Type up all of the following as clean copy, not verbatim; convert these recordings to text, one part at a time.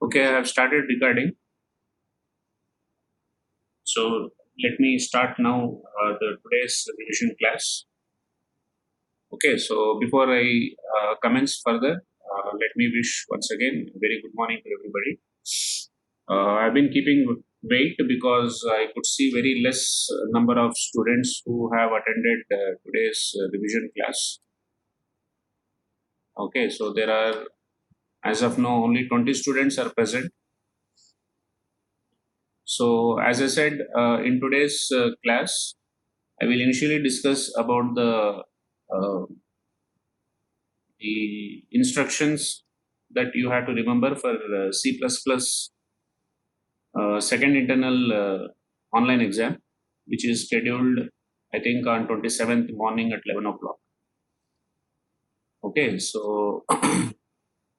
Okay, I have started recording. So let me start now the today's revision class. Okay, so before I commence further, let me wish once again a very good morning to everybody. I've been keeping wait because I could see very less number of students who have attended today's revision class. Okay, so there are, as of now, only 20 students are present. So as I said, in today's class, I will initially discuss about uh, the instructions that you have to remember for C++ second internal online exam, which is scheduled, I think, on 27th morning at 11 o'clock. Okay, so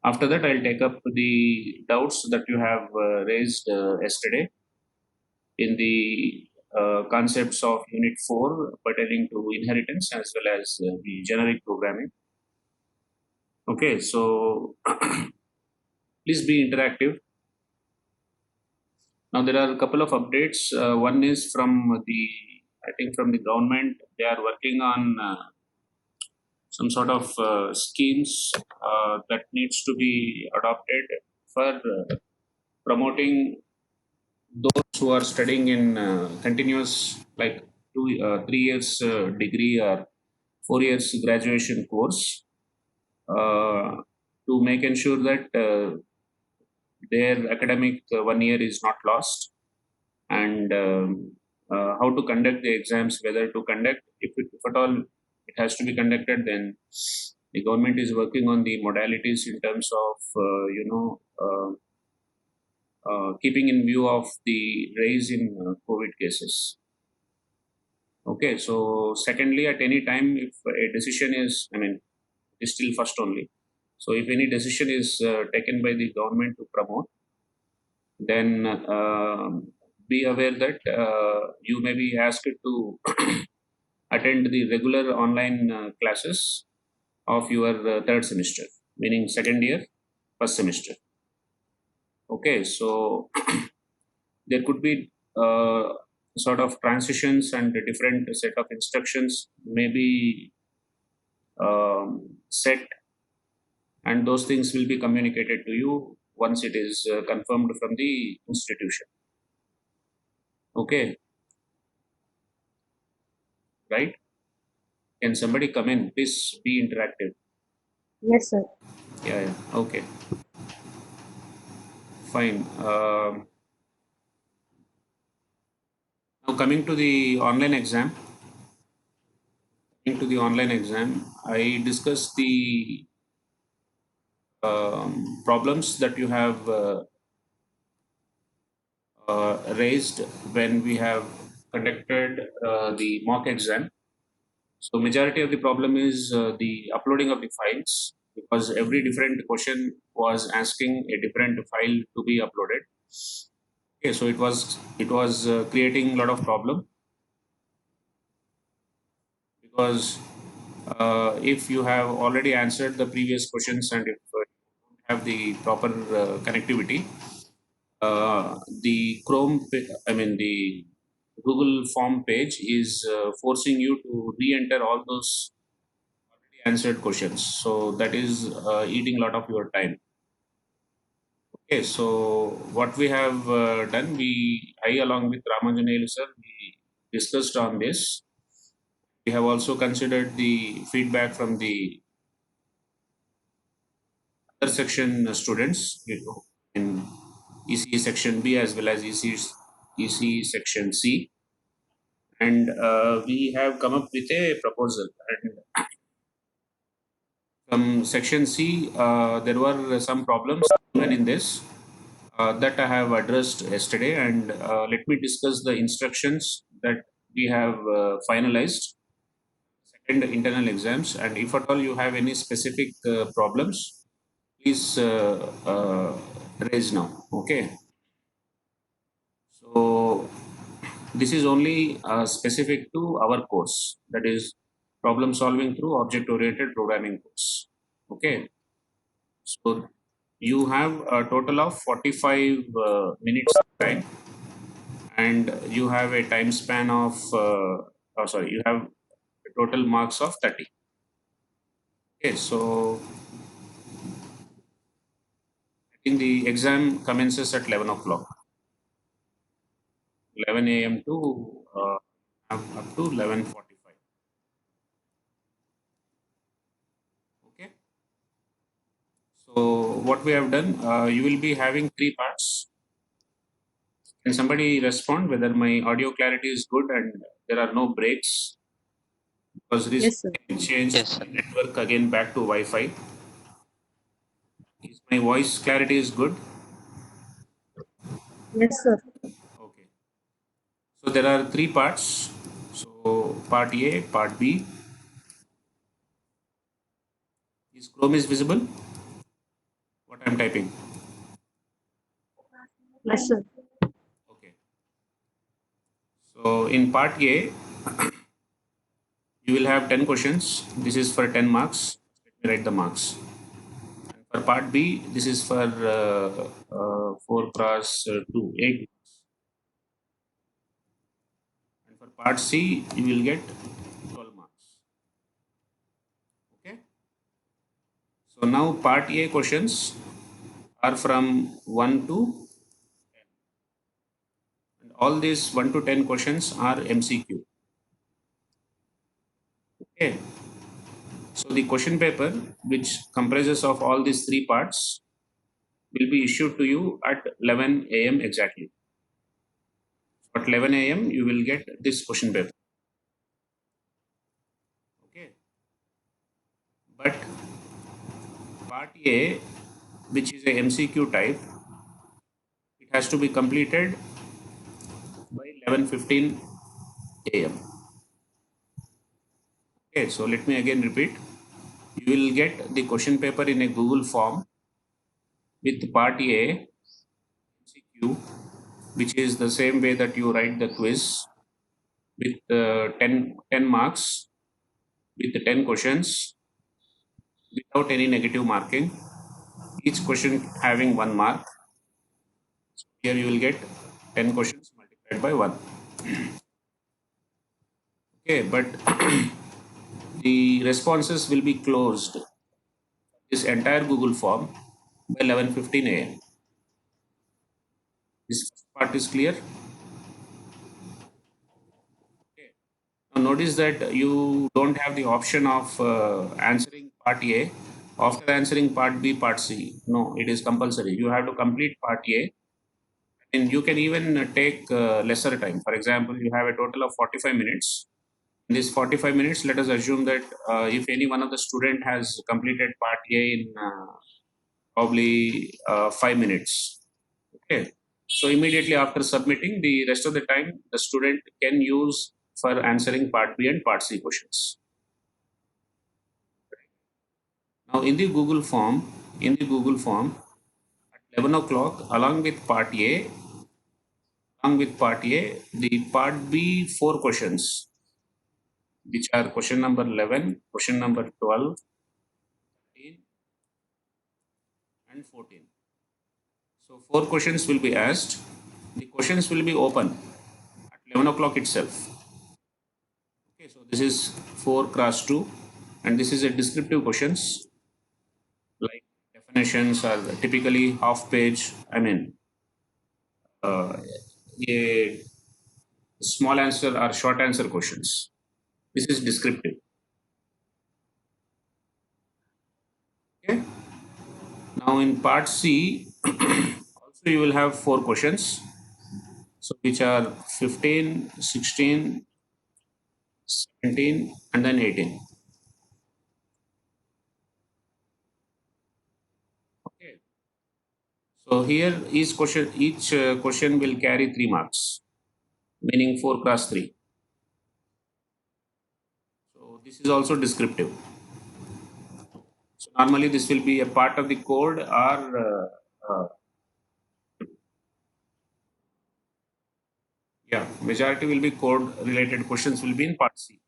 after that, I'll take up the doubts that you have raised yesterday in the concepts of Unit 4 pertaining to inheritance as well as the generic programming. Okay, so please be interactive. Now there are a couple of updates. One is from I think from the government. They are working on some sort of schemes that needs to be adopted for promoting those who are studying in continuous like 3 years degree or 4 years graduation course uh, to make ensure that their academic 1 year is not lost, and how to conduct the exams, whether to conduct, if at all it has to be conducted, then the government is working on the modalities in terms of keeping in view of the rise in COVID cases. Okay, so secondly, at any time, if a decision is, I mean, it is still first only. So if any decision is taken by the government to promote, then be aware that you may be asked to attend the regular online classes of your third semester, meaning second year, first semester. Okay, so there could be sort of transitions and a different set of instructions may be set, and those things will be communicated to you once it is confirmed from the institution. Okay, right? Can somebody come in? Please be interactive. Yes, sir. Yeah, yeah. Okay, fine. Now coming to the online exam, I discussed the problems that you have raised when we have conducted the mock exam. So majority of the problem is the uploading of the files, because every different question was asking a different file to be uploaded. Okay, so it was creating a lot of problem, because if you have already answered the previous questions and if you don't have the proper connectivity, the I mean the Google form page is forcing you to re-enter all those already answered questions. So that is eating a lot of your time. Okay, so what we have done, I along with Ramanjanelu sir, we discussed on this. We have also considered the feedback from the other section students in EC section B as well as EC section C, and we have come up with a proposal. And from section C, there were some problems even in this that I have addressed yesterday, and let me discuss the instructions that we have finalized second internal exams. And if at all you have any specific problems, please raise now. Okay. So this is only specific to our course, that is problem solving through object oriented programming course. Okay. So you have a total of 45 minutes time, and you have a time span of, you have a total marks of 30. Okay, so I think the exam commences at 11 o'clock, 11 a.m. to up to 11:45. Okay, so what we have done, you will be having three parts. Can somebody respond whether my audio clarity is good and there are no breaks? Because this Yes, sir. can change Yes, sir. my network again back to Wi-Fi. Is my voice clarity is good? Yes, sir. Okay. So there are three parts. So part A, part B. Is Chrome is visible? What I'm typing? Yes, sir. Okay. So in part A, you will have 10 questions. This is for 10 marks. Let me write the marks. And for part B, this is for 4 cross 2, 8 marks. And for part C, you will get 12 marks. Okay. So now part A questions are from 1 to 10. And all these 1 to 10 questions are MCQ. Okay. So the question paper, which comprises of all these three parts, will be issued to you at 11 a.m. exactly. At 11 a.m., you will get this question paper. Okay. But part A, which is a MCQ type, it has to be completed by 11:15 a.m. Okay, so let me again repeat. You will get the question paper in a Google form with part A MCQ, which is the same way that you write the quiz with 10 marks, with the 10 questions without any negative marking, each question having 1 mark. So here you will get 10 questions multiplied by 1. Okay, but the responses will be closed, this entire Google form, by 11:15 a.m. This part is clear. Okay. Now notice that you don't have the option of answering part A after answering part B, part C. No, it is compulsory. You have to complete part A, and you can even take lesser time. For example, you have a total of 45 minutes. In this 45 minutes, let us assume that if any one of the student has completed part A in probably 5 minutes. Okay. So immediately after submitting, the rest of the time the student can use for answering part B and part C questions. Now in the Google form, at 11 o'clock, along with part A, the part B 4 questions, which are question number 11, question number 12, 13, and 14. So 4 questions will be asked. The questions will be open at 11 o'clock itself. Okay, so this is 4 cross 2, and this is a descriptive questions like definitions are typically half page. A small answer or short answer questions. This is descriptive. Okay. Now in part C, also you will have 4 questions. So which are 15, 16, 17, and then 18. Okay. So here each question will carry 3 marks, meaning 4 cross 3. So this is also descriptive. So normally this will be a part of the code, or majority will be code related questions will be in part C.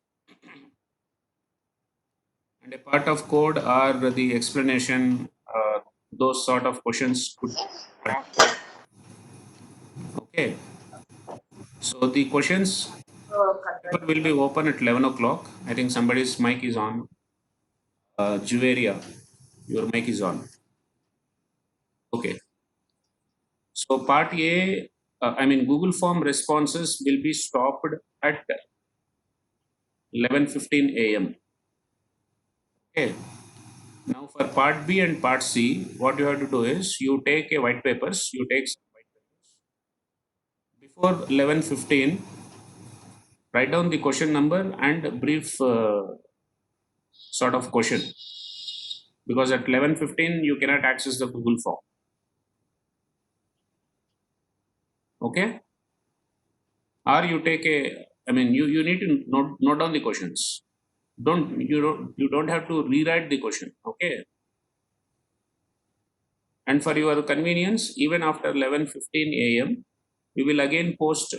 And a part of code are the explanation, those sort of questions could. Okay. So the questions paper will be open at 11 o'clock. I think somebody's mic is on. Juveria, your mic is on. Okay. So part A, I mean Google Form responses will be stopped at 11:15 a.m. Okay. Now for part B and part C, what you have to do is you take a white papers. You take some white papers before 11:15. Write down the question number and brief sort of question, because at 11:15 you cannot access the Google Form. Okay. Or you take a, I mean you need to note down the questions. You don't have to rewrite the question. Okay. And for your convenience, even after 11:15 a.m., we will again post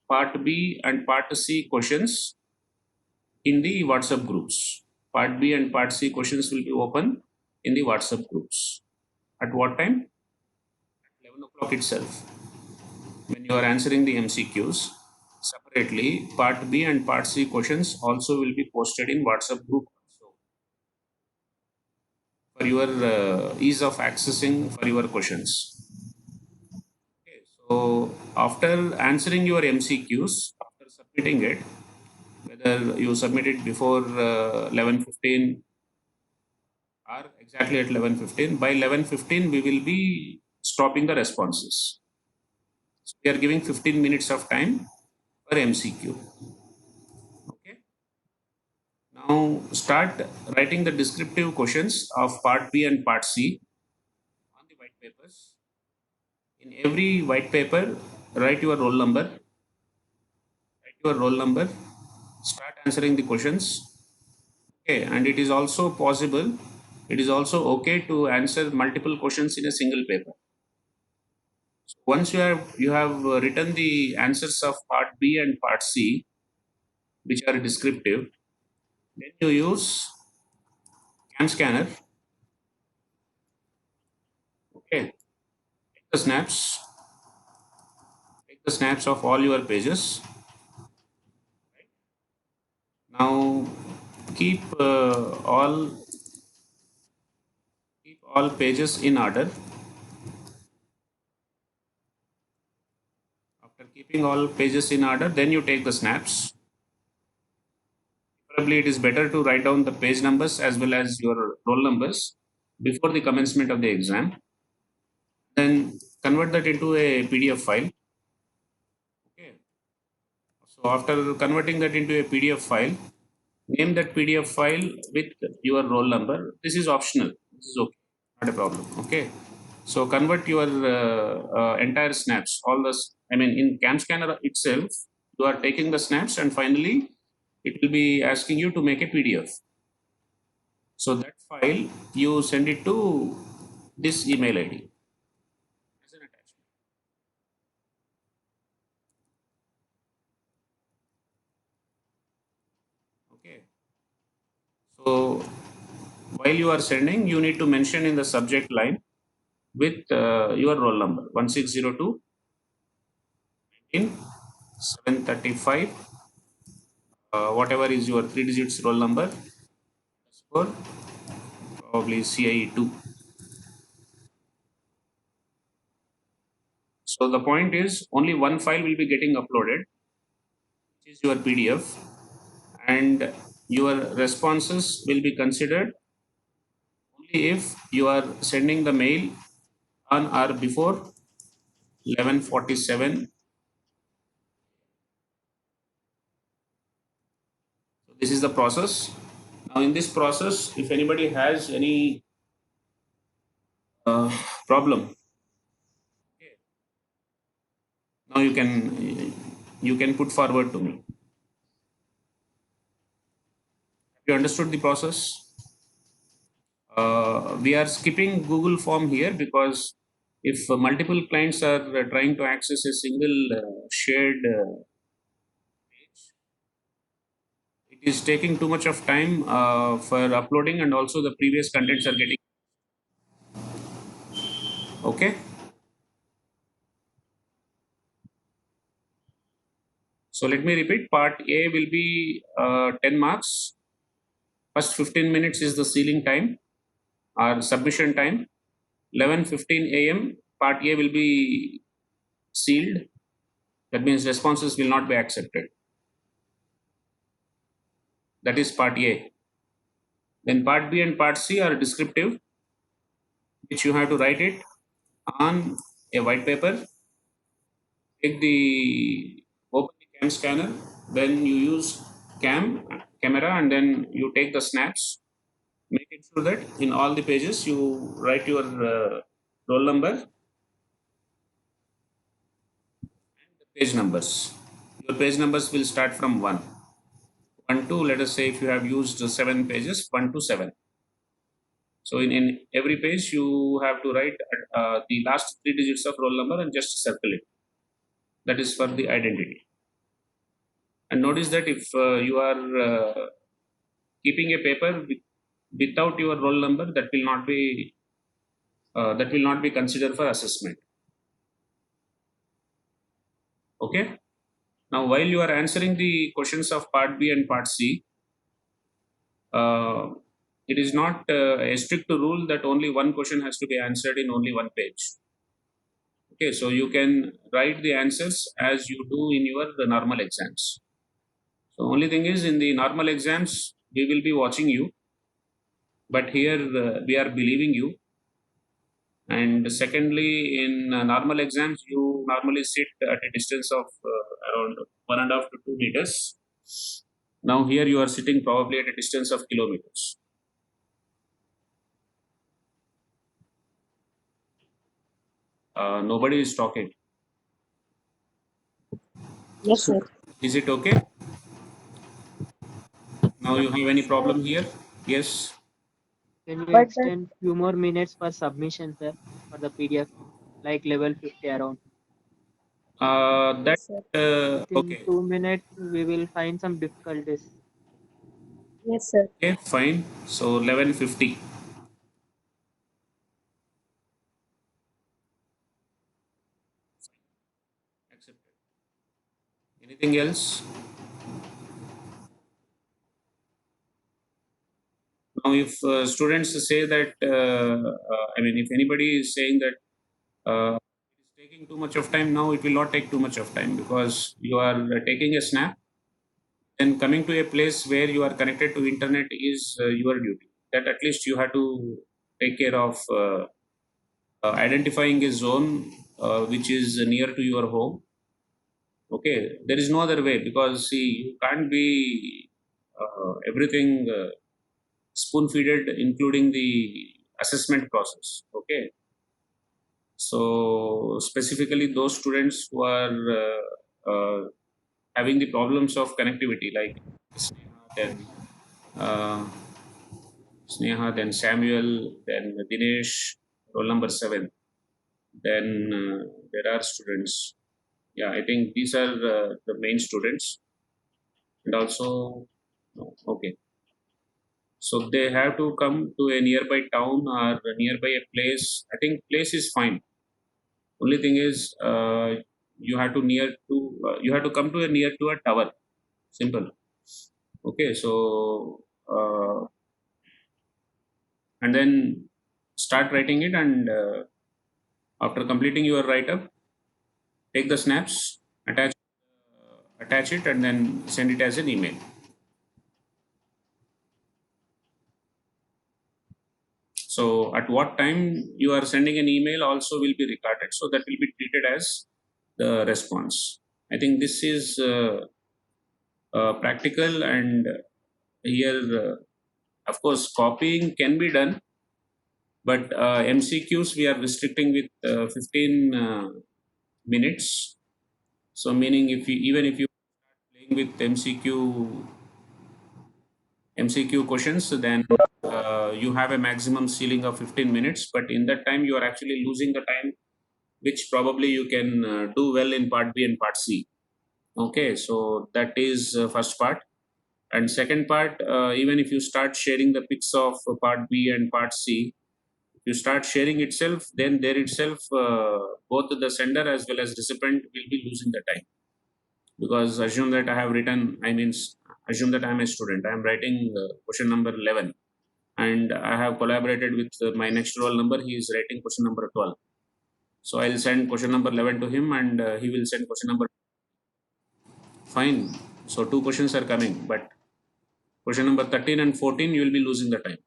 part B and part C questions in the WhatsApp groups. Part B and part C questions will be open in the WhatsApp groups. At what time? At 11 o'clock itself. When you are answering the MCQs separately, part B and part C questions also will be posted in WhatsApp group. So for your ease of accessing for your questions. Okay, so after answering your MCQs, after submitting it, whether you submit it before 11:15 or exactly at 11:15, by 11:15 we will be stopping the responses. So we are giving 15 minutes of time per MCQ. Okay. Now start writing the descriptive questions of part B and part C on the white papers. In every white paper, write your roll number. Write your roll number. Start answering the questions. Okay, and it is also possible. It is also okay to answer multiple questions in a single paper. So once you have written the answers of part B and part C, which are descriptive, then you use cam scanner. Okay, take the snaps of all your pages. Now keep all pages in order. After keeping all pages in order, then you take the snaps. Probably it is better to write down the page numbers as well as your roll numbers before the commencement of the exam. Then convert that into a PDF file. Okay. So after converting that into a PDF file, name that PDF file with your roll number. This is optional. This is okay, not a problem. Okay. So convert your entire snaps. I mean, in Cam Scanner itself, you are taking the snaps, and finally, it will be asking you to make a PDF. So that file you send it to this email ID as an attachment. Okay. So while you are sending, you need to mention in the subject line with your roll number 1602 in 735, whatever is your 3 digits roll number, for probably CIE 2. So the point is only one file will be getting uploaded, which is your PDF, and your responses will be considered only if you are sending the mail on or before 11:47. So this is the process. Now in this process, if anybody has any problem, okay, now you can put forward to me. Have you understood the process? We are skipping Google Form here because if multiple clients are trying to access a single shared page, it is taking too much of time for uploading, and also the previous contents are getting. Okay. So let me repeat. Part A will be 10 marks. First 15 minutes is the sealing time or submission time. 11:15 a.m. Part A will be sealed. That means responses will not be accepted. That is part A. Then part B and part C are descriptive, which you have to write it on a white paper. Take the open the cam scanner, then you use camera, and then you take the snaps. Make it sure that in all the pages you write your roll number and the page numbers. Your page numbers will start from 1. 1 to, let us say, if you have used 7 pages, 1 to 7. So in every page, you have to write the last 3 digits of roll number and just circle it. That is for the identity. And notice that if you are keeping a paper without your roll number, that will not be considered for assessment. Okay. Now, while you are answering the questions of part B and part C, it is not a strict rule that only one question has to be answered in only one page. Okay, so you can write the answers as you do in your normal exams. So only thing is, in the normal exams, we will be watching you, but here we are believing you. And secondly, in normal exams, you normally sit at a distance of around 1.5 to 2 meters. Now here you are sitting probably at a distance of kilometers. Nobody is talking. Yes, sir. Is it okay? Now you have any problem here? Yes. Can you But extend few more minutes for submission, sir, for the PDF, like level 50 around? That yes, sir. Within okay. 2 minutes, we will find some difficulties. Yes, sir. Okay, fine. So 11:50. Accepted. Anything else? Now, if students say that, I mean, if anybody is saying that it is taking too much of time, now it will not take too much of time because you are taking a snap and coming to a place where you are connected to internet is your duty. That at least you have to take care of identifying a zone which is near to your home. Okay, there is no other way because see, you can't be everything spoon feeded, including the assessment process. Okay, so specifically those students who are having the problems of connectivity, like then uh, Sneha, then Samuel, then Dinesh, roll number 7. Then there are students. Yeah, I think these are the main students, and also no, okay. So they have to come to a nearby town or nearby a place. I think place is fine. Only thing is, you have to come to a near to a tower. Simple. Okay, so and then start writing it, and after completing your write up, take the snaps, attach it, and then send it as an email. So at what time you are sending an email also will be recorded. So that will be treated as the response. I think this is practical, and here, of course, copying can be done, but MCQs we are restricting with 15 minutes. So meaning if you even if you start playing with MCQ questions, then you have a maximum ceiling of 15 minutes. But in that time, you are actually losing the time, which probably you can do well in part B and part C. Okay, so that is first part. And second part, even if you start sharing the pics of part B and part C, you start sharing itself, then there itself, both the sender as well as recipient will be losing the time. Because assume that I have written, assume that I am a student, I am writing question number 11, and I have collaborated with my next roll number, he is writing question number 12. So I'll send question number 11 to him, and he will send question number. Fine. So two questions are coming, but question number 13 and 14, you will be losing the time.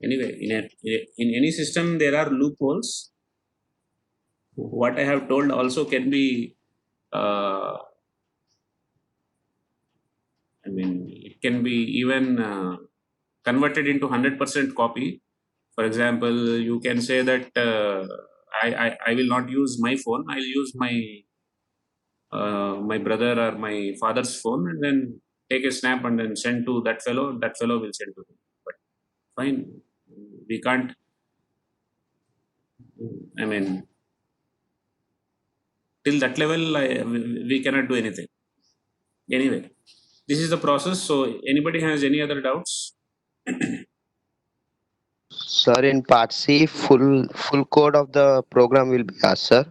Anyway, in any system, there are loopholes. What I have told also can be, it can be even converted into 100% copy. For example, you can say that I will not use my phone, I'll use my brother or my father's phone, and then take a snap and then send to that fellow will send to him. But fine, we can't, till that level, we cannot do anything. Anyway, this is the process. So anybody has any other doubts? Sir, in part C, full code of the program will be asked, sir.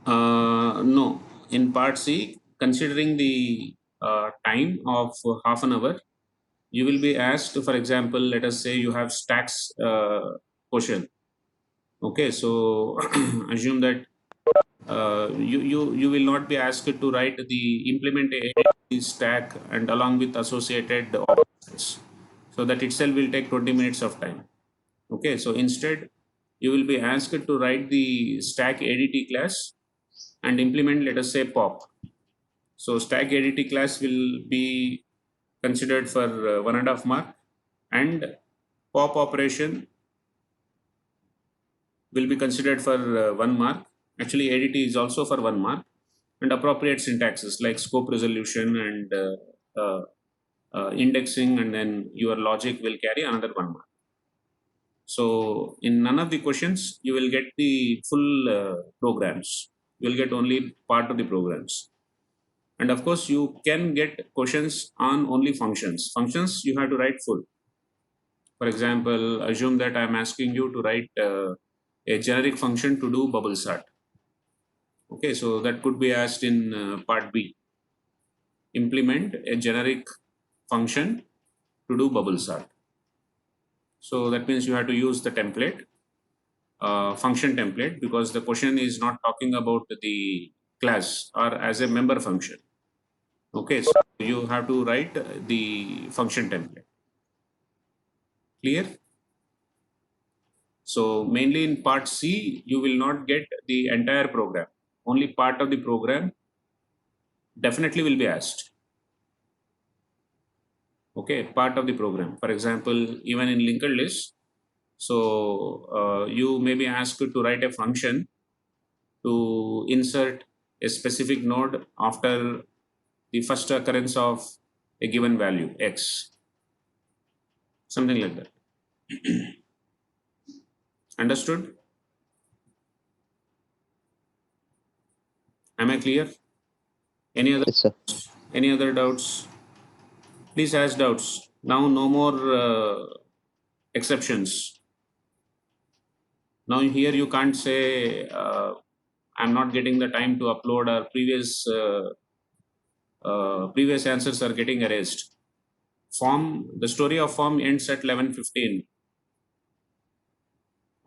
No. In part C, considering the time of half an hour, you will be asked, for example, let us say you have stacks question. Okay, so assume that you will not be asked to write the implement a stack and along with associated options. So that itself will take 20 minutes of time. Okay, so instead you will be asked to write the stack ADT class and implement, let us say, pop. So stack ADT class will be considered for 1.5 mark, and pop operation will be considered for 1 mark. Actually, ADT is also for 1 mark, and appropriate syntaxes like scope resolution and indexing, and then your logic will carry another 1 mark. So in none of the questions you will get the full programs. You will get only part of the programs. And of course, you can get questions on only functions. Functions you have to write full. For example, assume that I am asking you to write a generic function to do bubble sort. Okay, so that could be asked in part B. Implement a generic function to do bubble sort. So that means you have to use the template, function template, because the question is not talking about the class or as a member function. Okay, so you have to write the function template. Clear? So mainly in part C, you will not get the entire program. Only part of the program definitely will be asked. Okay, part of the program. For example, even in linked list, so you may be asked to write a function to insert a specific node after the first occurrence of a given value x, something like that. Understood? Am I clear? Any other Yes, sir. any other doubts? Please ask doubts. Now no more exceptions. Now here you can't say I'm not getting the time to upload, or previous answers are getting erased. The story of form ends at 11:15.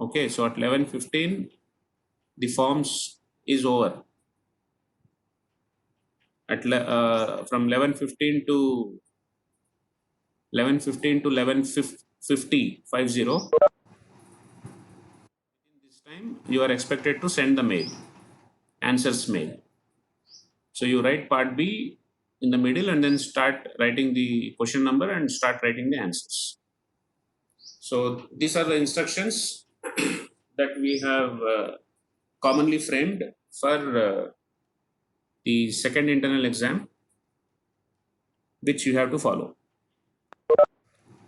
Okay, so at 11:15 the forms is over. At from 11:15 to 11:50, 50. This time you are expected to send the mail, answers mail. So you write part B in the middle and then start writing the question number and start writing the answers. So these are the instructions that we have commonly framed for the second internal exam, which you have to follow.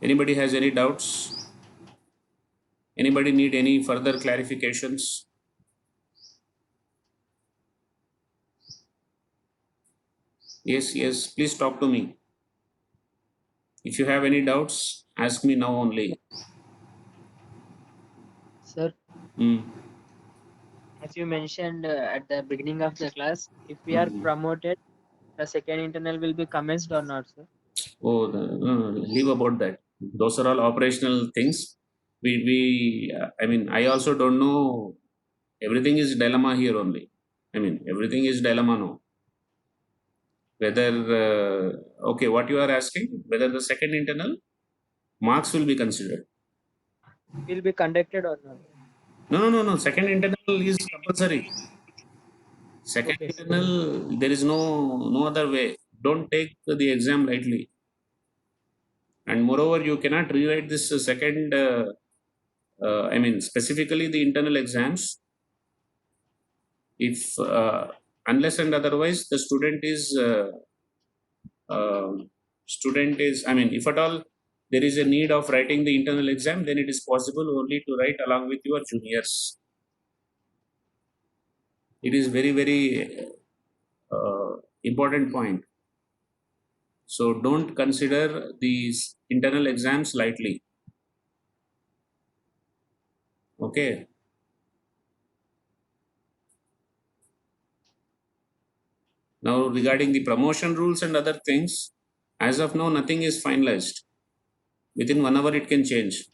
Anybody has any doubts? Anybody need any further clarifications? Yes, yes, please talk to me. If you have any doubts, ask me now only. Sir, Hmm. as you mentioned at the beginning of the class, if we are Hmm. promoted, the second internal will be commenced or not, sir? Oh, leave about that. Those are all operational things. I mean, I also don't know. Everything is dilemma here only. I mean, everything is dilemma now. Whether, okay, what you are asking, whether the second internal marks will be considered. Will be conducted or not? No, no, no, no. Second internal is compulsory. Second Okay, sir. internal, there is no other way. Don't take the exam lightly. And moreover, you cannot rewrite this second. I mean, specifically the internal exams. If unless and otherwise, the uh, student is. I mean, if at all there is a need of writing the internal exam, then it is possible only to write along with your juniors. It is very important point. So don't consider these internal exams lightly. Okay. Now regarding the promotion rules and other things, as of now nothing is finalized. Within 1 hour it can change.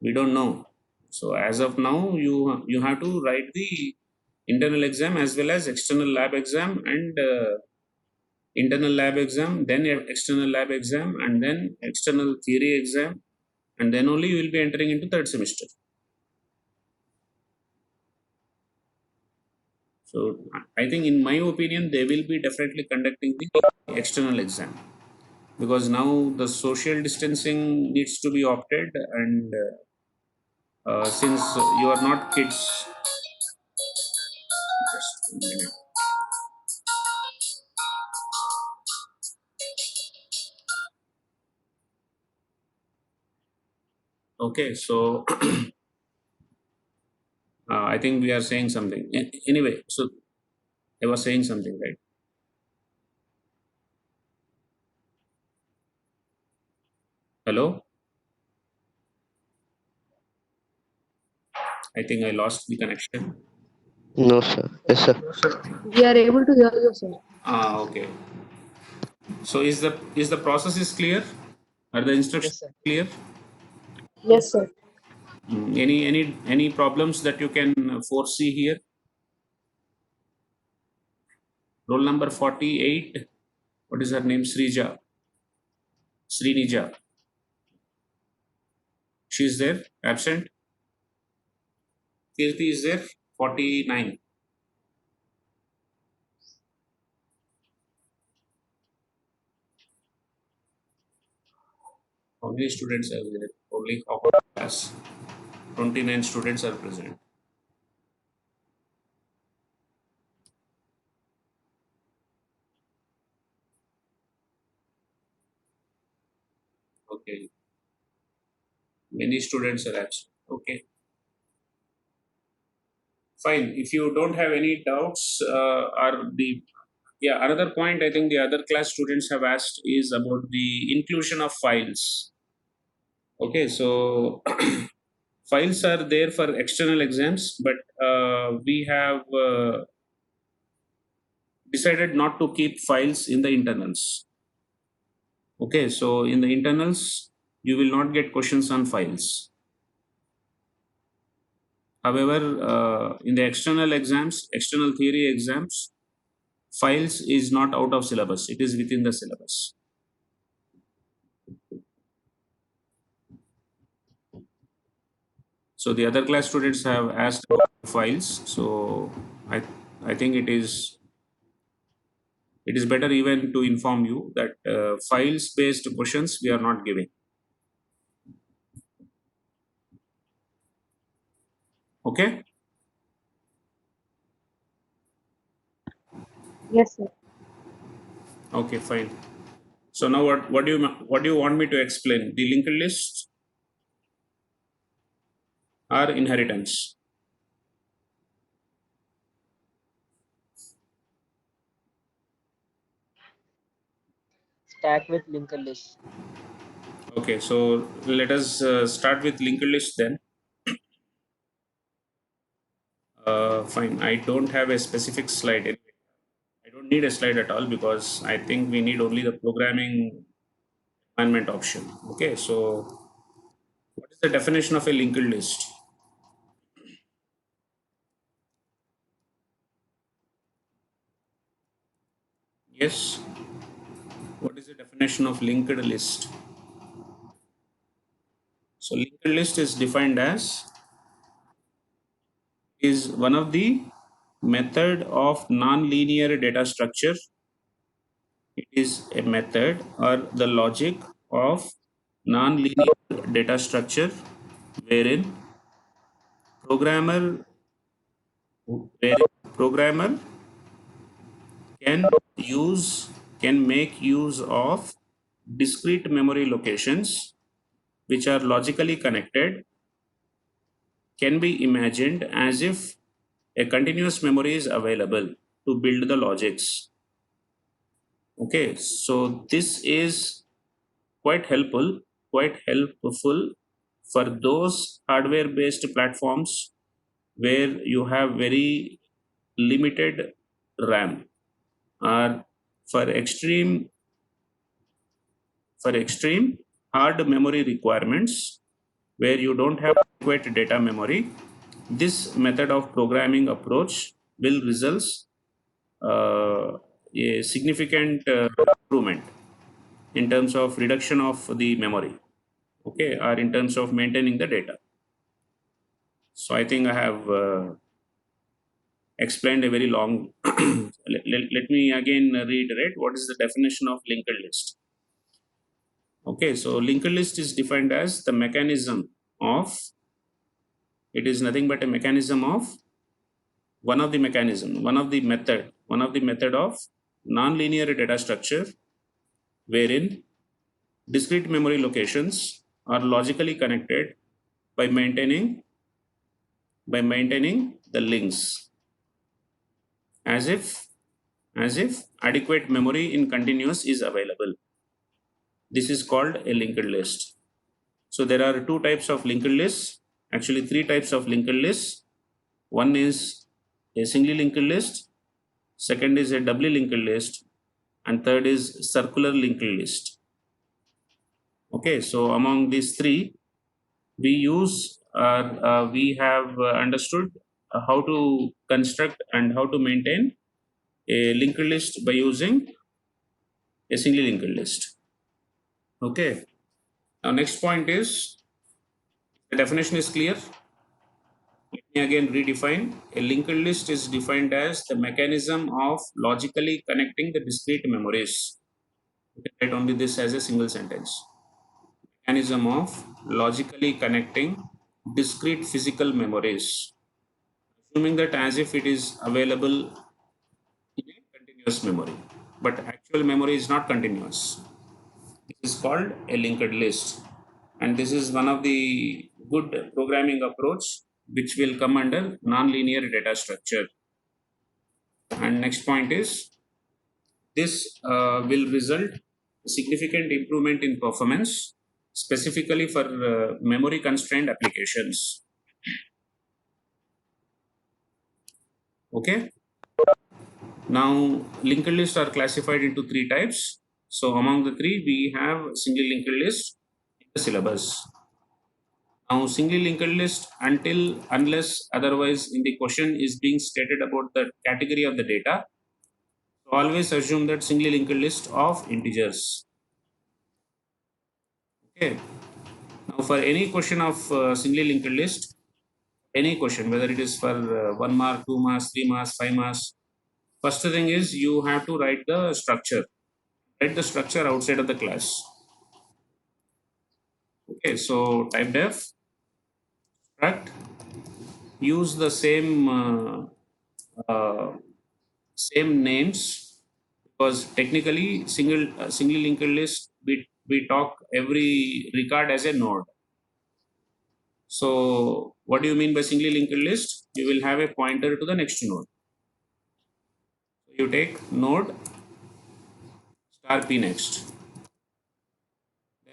We don't know. So as of now, you have to write the internal exam as well as external lab exam and internal lab exam, then external lab exam, and then external theory exam, and then only you will be entering into third semester. So I think, in my opinion, they will be definitely conducting the external exam, because now the social distancing needs to be opted, and since you are not kids. Just a minute. Okay, so I think we are saying something. Anyway, so I was saying something, right? Hello? I think I lost the connection. No, sir. Yes, sir. We are able to hear you, sir. Okay. So is the process is clear? Are the instructions Yes, sir. clear? Yes, sir. Any problems that you can foresee here? Roll number 48. What is her name? Srinija. She is there. Absent. Kirti is there. 49. How many students are there? Only half of the class. 29 students are present. Okay. Many students are absent. Okay. Fine. If you don't have any doubts, another point I think the other class students have asked is about the inclusion of files. Okay, so files are there for external exams, but we have decided not to keep files in the internals. Okay, so in the internals, you will not get questions on files. However, in the external exams, external theory exams, files is not out of syllabus, it is within the syllabus. So the other class students have asked about files. So I I think it is better even to inform you that files based questions we are not giving. Okay. Yes, sir. Okay, fine. So now what do you want me to explain? The linked list or inheritance? stack with linked list. Okay, so let us start with linked list then. Fine, I don't have a specific slide. I don't need a slide at all because I think we need only the programming environment option. Okay, so what is the definition of a linked list? Yes, what is the definition of linked list? So linked list is defined as is one of the method of non-linear data structure. It is a method or the logic of non-linear data structure wherein programmer programmer can make use of discrete memory locations which are logically connected, can be imagined as if a continuous memory is available to build the logics. Okay, so this is quite helpful for those hardware based platforms where you have very limited RAM, or for extreme hard memory requirements where you don't have adequate data memory. This method of programming approach will result a significant improvement in terms of reduction of the memory, okay, or in terms of maintaining the data. So I think I have explained a very long. Let me again reiterate what is the definition of linked list. Okay, so linked list is defined as the mechanism of, it is nothing but a mechanism of one of the method of non-linear data structure wherein discrete memory locations are logically connected by maintaining the links as if adequate memory in continuous is available. This is called a linked list. So there are two types of linked lists, actually three types of linked lists. One is a singly linked list, second is a doubly linked list, and third is circular linked list. Okay, so among these three, we have understood how to construct and how to maintain a linked list by using a singly linked list. Okay, now next point is, the definition is clear. Let me again redefine. A linked list is defined as the mechanism of logically connecting the discrete memories. You can write only this as a single sentence. Mechanism of logically connecting discrete physical memories, assuming that as if it is available in a continuous memory, but actual memory is not continuous. This is called a linked list, and this is one of the good programming approach which will come under non-linear data structure. And next point is, this will result significant improvement in performance, specifically for memory constrained applications. Okay, now linked lists are classified into three types. So among the three, we have single linked list in the syllabus. Now single linked list, unless otherwise in the question is being stated about the category of the data, so always assume that single linked list of integers. Okay, now for any question of single linked list, any question, whether it is for 1 mark, 2 marks, 3 marks, 5 marks, first thing is you have to write the structure. Write the structure outside of the class. Okay, so type def struct, use the same names, because technically single linked list, we talk every record as a node. So what do you mean by single linked list? You will have a pointer to the next node. You take node star p next.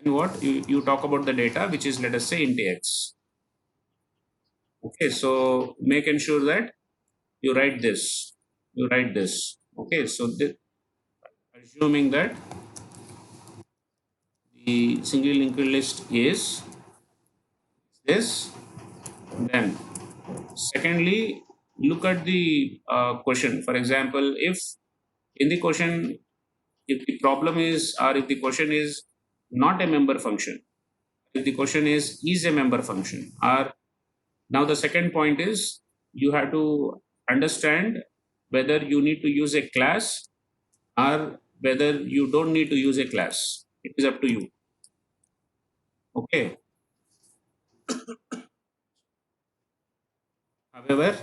Then what? You talk about the data, which is, let us say, int x. Okay, so make ensure that you write this. You write this. Okay, so assuming that the single linked list is this, then secondly, look at the question. For example, if in the question, if the problem is, or if the question is not a member function, if the question is a member function, or now the second point is you have to understand whether you need to use a class or whether you don't need to use a class. It is up to you. Okay. However,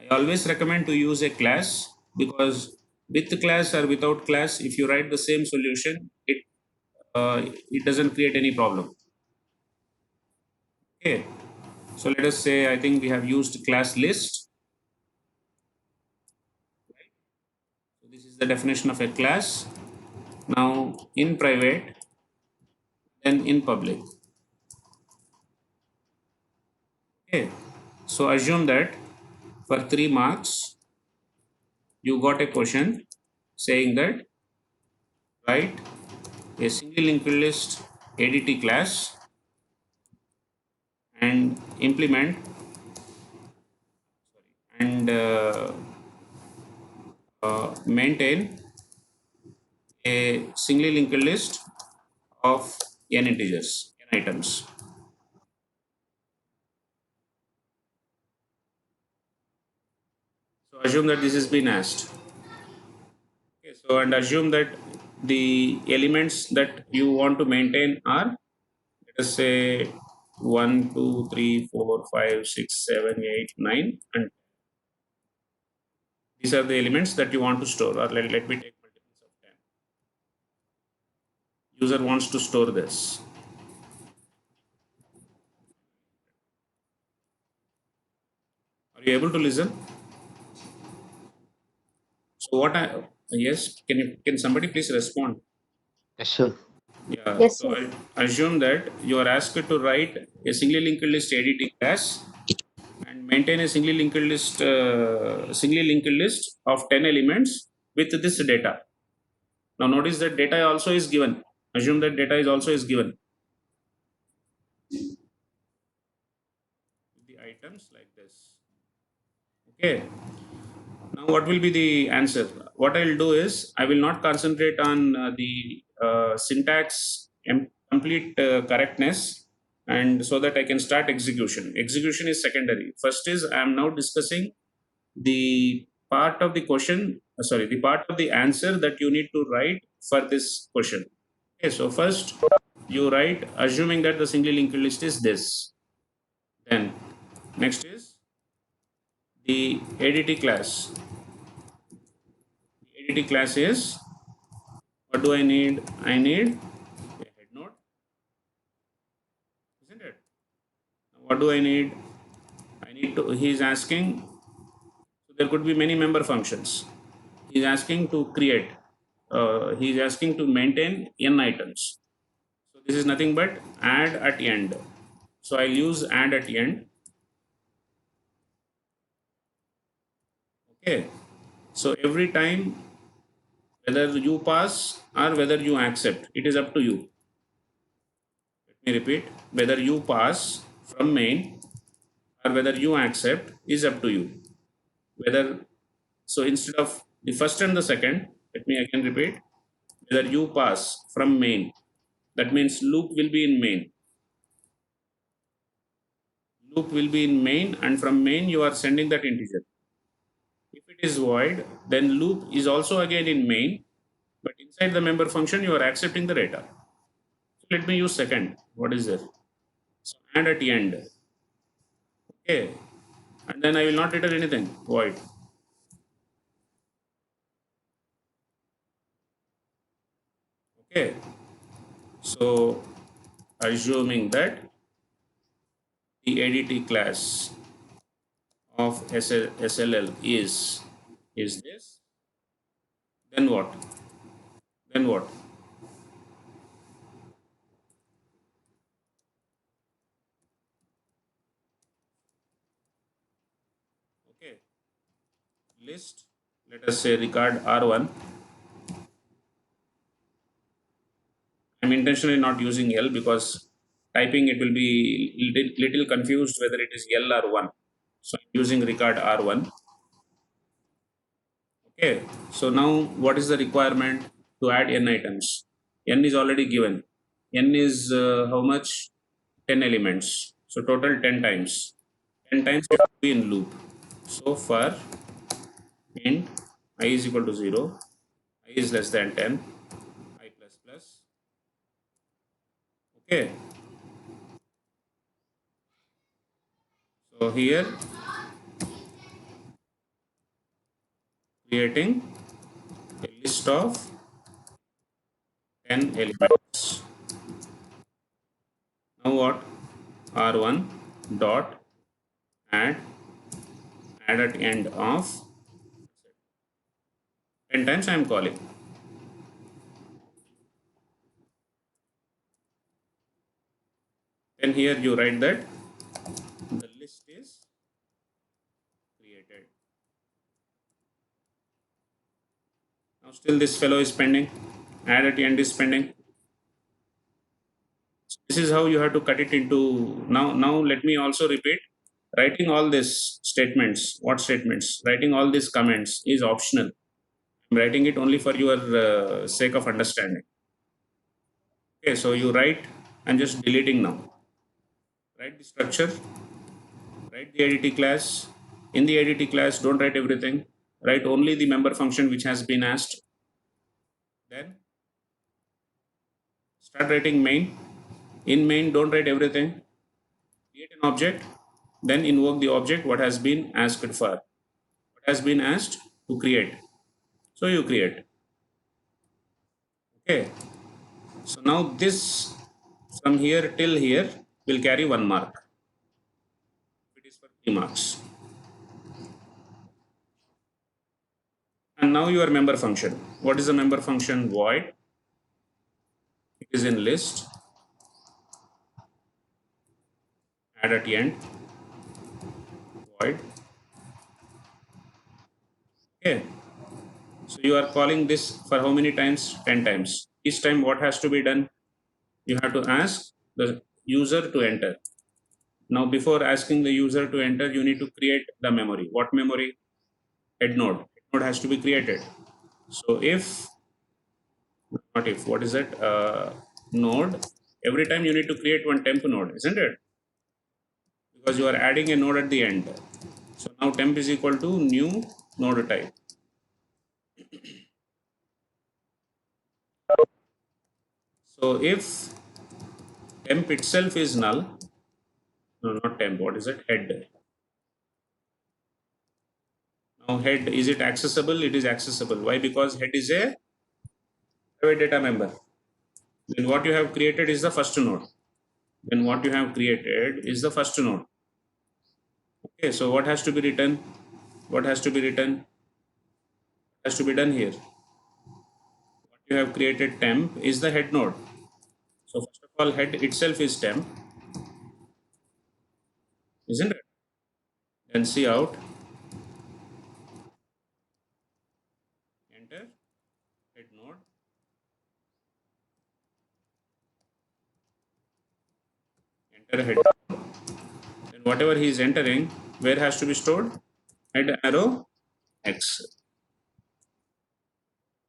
I always recommend to use a class, because with the class or without class, if you write the same solution, it doesn't create any problem. Okay. So let us say, I think we have used class list. So this is the definition of a class. Now in private, then in public. Okay. So assume that for 3 marks, you got a question saying that write a single linked list ADT class and implement and maintain a single linked list of n integers, n items. So assume that this has been asked. Okay, so and assume that the elements that you want to maintain are, let us say, 1, 2, 3, 4, 5, 6, 7, 8, 9, and these are the elements that you want to store. Or let me take multiples of 10. User wants to store this. Are you able to listen? So what yes, can somebody please respond? Yes, sir. Yeah. Yes, So sir. I assume that you are asked to write a single linked list ADT class and maintain a single linked list of 10 elements with this data. Now notice that data also is given. Assume that data is also is given. The items like this. Okay. Now what will be the answer? What I will do is I will not concentrate on the syntax complete correctness, and so that I can start execution. Execution is secondary. First is I am now discussing the part of the question, the part of the answer that you need to write for this question. Okay, so first you write assuming that the single linked list is this. Then next is the ADT class. The ADT class is, what do I need? I need a head node, isn't it? What do I need? I need to, he is asking, so there could be many member functions. He is asking to create, he is asking to maintain n items. So this is nothing but add at end. So I'll use add at end. Okay. So every time, whether you pass or whether you accept, it is up to you. Let me repeat, whether you pass from main or whether you accept is up to you. Whether, so instead of the first and the second, let me again repeat, whether you pass from main, that means loop will be in main. Loop will be in main, and from main you are sending that integer. If it is void, then loop is also again in main, but inside the member function you are accepting the data. So let me use second. What is there? So add at end. Okay, and then I will not return anything, void. Okay, so assuming that the ADT class of SLL is this, then what? Then what? Okay, list, let us say regard R1. I'm intentionally not using L because typing it will be little confused whether it is L or 1. So I'm using regard R1. Okay, so now what is the requirement to add n items? N is already given. N is how much? 10 elements. So total 10 times. 10 times it will be in loop. So for int I is equal to 0, I is less than 10, I plus plus. Okay. So here creating a list of 10 elements. Now what? R1 dot add at end of 10 times I am calling. Then here you write that the list is created. Now still this fellow is pending. Add at end is pending. So this is how you have to cut it into. Now let me also repeat. Writing all these statements. What statements? Writing all these comments is optional. I'm writing it only for your sake of understanding. Okay, so you write. I'm just deleting now. Write the structure. Write the ADT class. In the ADT class, don't write everything. Write only the member function which has been asked. Then start writing main. In main, don't write everything. Create an object. Then invoke the object what has been asked for. What has been asked to create. So you create. Okay. So now this from here till here will carry 1 mark. It is for 3 marks. And now your member function. What is the member function? Void. It is in list. Add at end. Void. Okay. So you are calling this for how many times? 10 times. Each time what has to be done? You have to ask the user to enter. Now before asking the user to enter, you need to create the memory. What memory? Head node. Head node has to be created. So if, not if, what is it? Node. Every time you need to create one temp node, isn't it? Because you are adding a node at the end. So now temp is equal to new node type. So if temp itself is null, no, not temp, what is it? Head. Now head, is it accessible? It is accessible. Why? Because head is a private data member. Then what you have created is the first node. Then what you have created is the first node. Okay, so what has to be written? What has to be written? Has to be done here. What you have created temp is the head node. So first of all, head itself is temp, isn't it? Then see out, enter head node, enter head. Then whatever he is entering, where has to be stored? Head arrow X.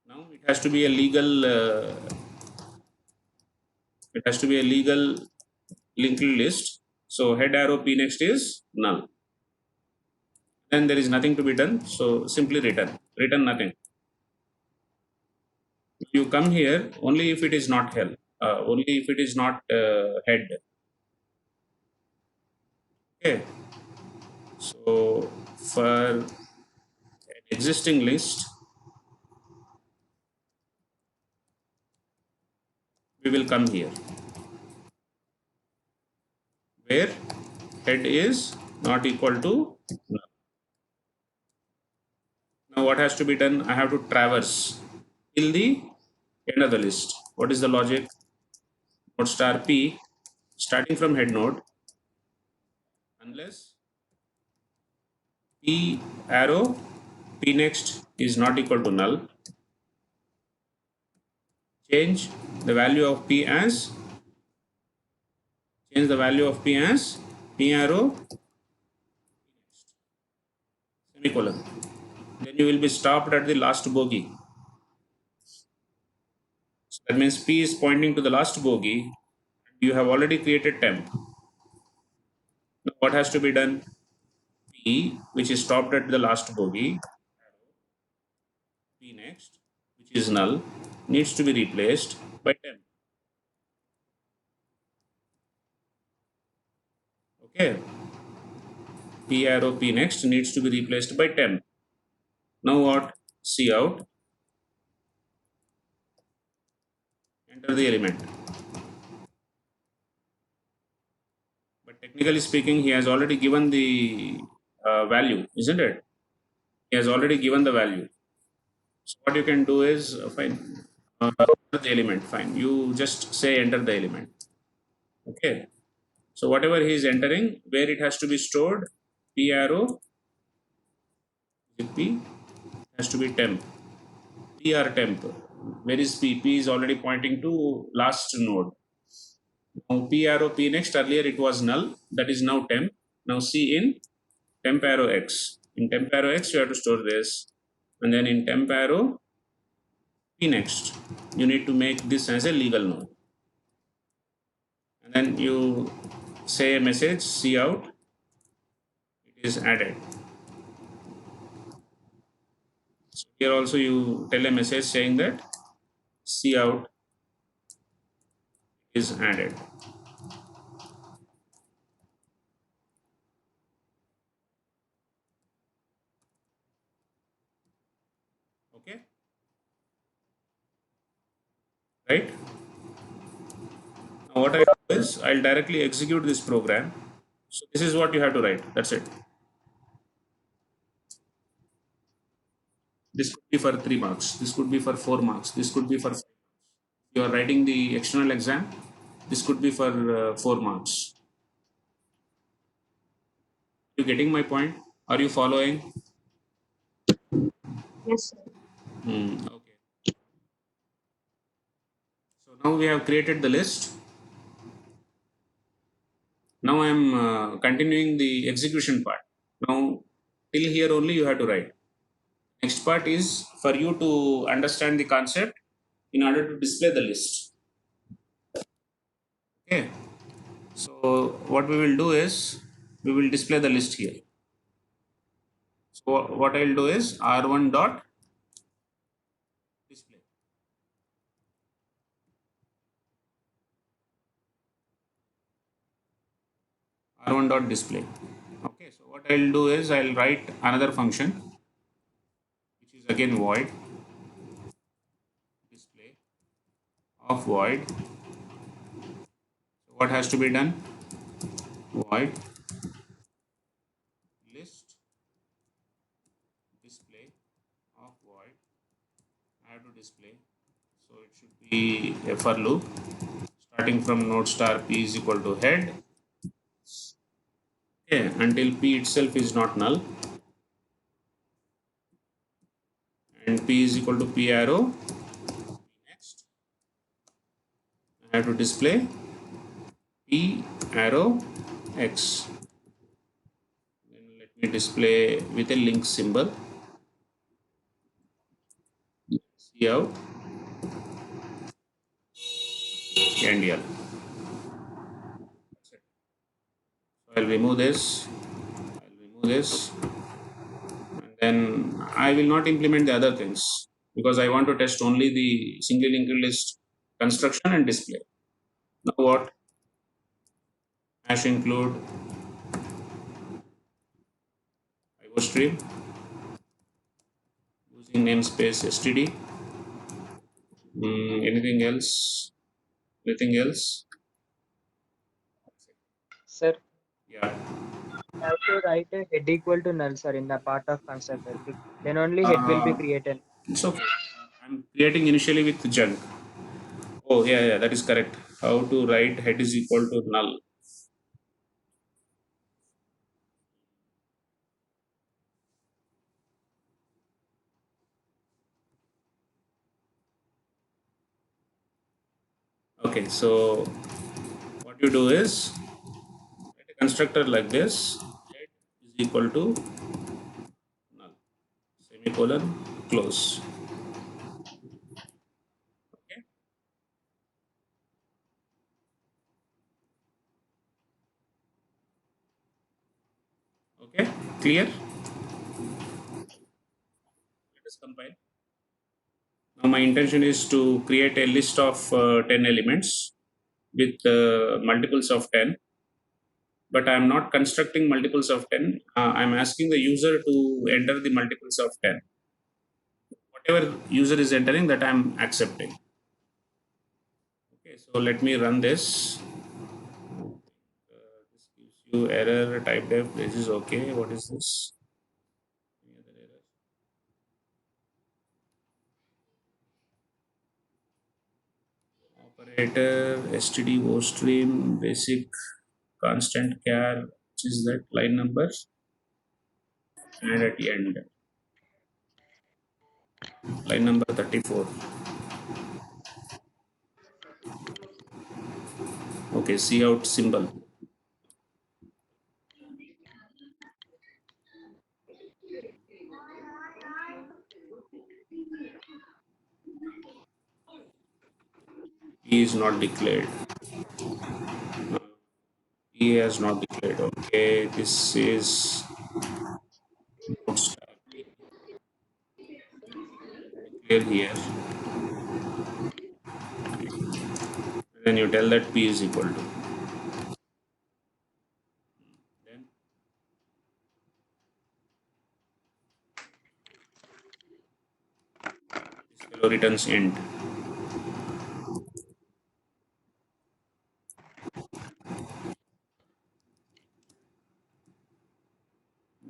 Now it has to be a legal. It has to be a legal linked list. So head arrow P next is null. Then there is nothing to be done. So simply return nothing. You come here only if it is not hell, only if it is not head. Okay. So for an existing list, we will come here where head is not equal to null. Now what has to be done? I have to traverse till the end of the list. What is the logic? Node star P starting from head node unless P arrow P next is not equal to null. Change the value of P as P arrow semicolon. Then you will be stopped at the last bogey. So that means P is pointing to the last bogey. You have already created temp. Now what has to be done? P, which is stopped at the last bogey, P next, which is null, needs to be replaced by temp. Okay. P arrow P next needs to be replaced by temp. Now what? C out. Enter the element. But technically speaking, he has already given the value, isn't it? He has already given the value. So what you can do is fine. Enter the element. Fine. You just say enter the element. Okay. So whatever he is entering, where it has to be stored, P arrow P has to be temp. P or temp. Where is P? P is already pointing to last node. Now P arrow P next, earlier it was null, that is now temp. Now C in temp arrow X. In temp arrow X, you have to store this. And then in temp arrow P next, you need to make this as a legal node. And then you say a message, C out, it is added. So here also you tell a message saying that C out is added. Okay. Right. Now what I do is I'll directly execute this program. So this is what you have to write. That's it. This could be for 3 marks. This could be for 4 marks. This could be for 5 marks. You are writing the external exam. This could be for 4 marks. Are you getting my point? Are you following? Yes, sir. Okay. So now we have created the list. Now I am continuing the execution part. Now till here only you have to write. Next part is for you to understand the concept in order to display the list. Okay. So what we will do is we will display the list here. So what I will do is R1 dot display. R1 dot display. Okay, so what I'll do is I'll write another function which is again void display of void. So what has to be done? Void list display of void. I have to display. So it should be a for loop starting from node star p is equal to head. Okay, until p itself is not null. And p is equal to p arrow. Next, I have to display p arrow x. Then let me display with a link symbol. C out and L. So I'll remove this. And then I will not implement the other things because I want to test only the single linked list construction and display. Now what? Hash include IO stream using namespace std. Anything else? Anything else? Sir, Yeah. I have to write a head equal to null, sir, in the part of constructor. Then only head will be created. It's okay. I'm creating initially with junk. Oh, yeah, that is correct. How to write head is equal to null. Okay, so what you do is write a constructor like this: head is equal to null, semicolon, close. Okay. Okay, clear? Let us compile. Now my intention is to create a list of 10 elements with multiples of 10, but I am not constructing multiples of 10. I'm asking the user to enter the multiples of 10. Whatever user is entering, that I'm accepting. Okay, so let me run this. This gives you error, type def, this is okay. What is this? Any other error? Operator, std, stream, basic, constant char, which is that line number, and at the end, line number 34. Okay, see out symbol. He is not declared. He has not declared. Okay, this is not start. Declare here. Then you tell that P is equal to. Then this fellow returns int.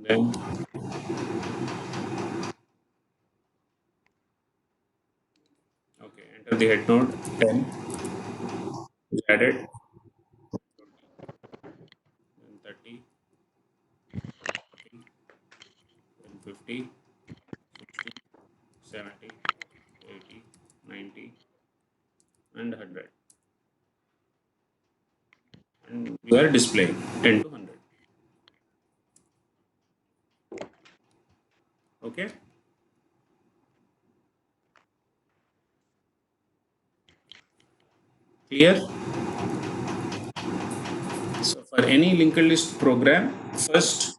Then okay, enter the head node. 10 is added. Then 30, 40, then 50, 60, 70, 80, 90, and 100. And you are displaying 10 to 100. Okay. Clear? So for any linked list program, first,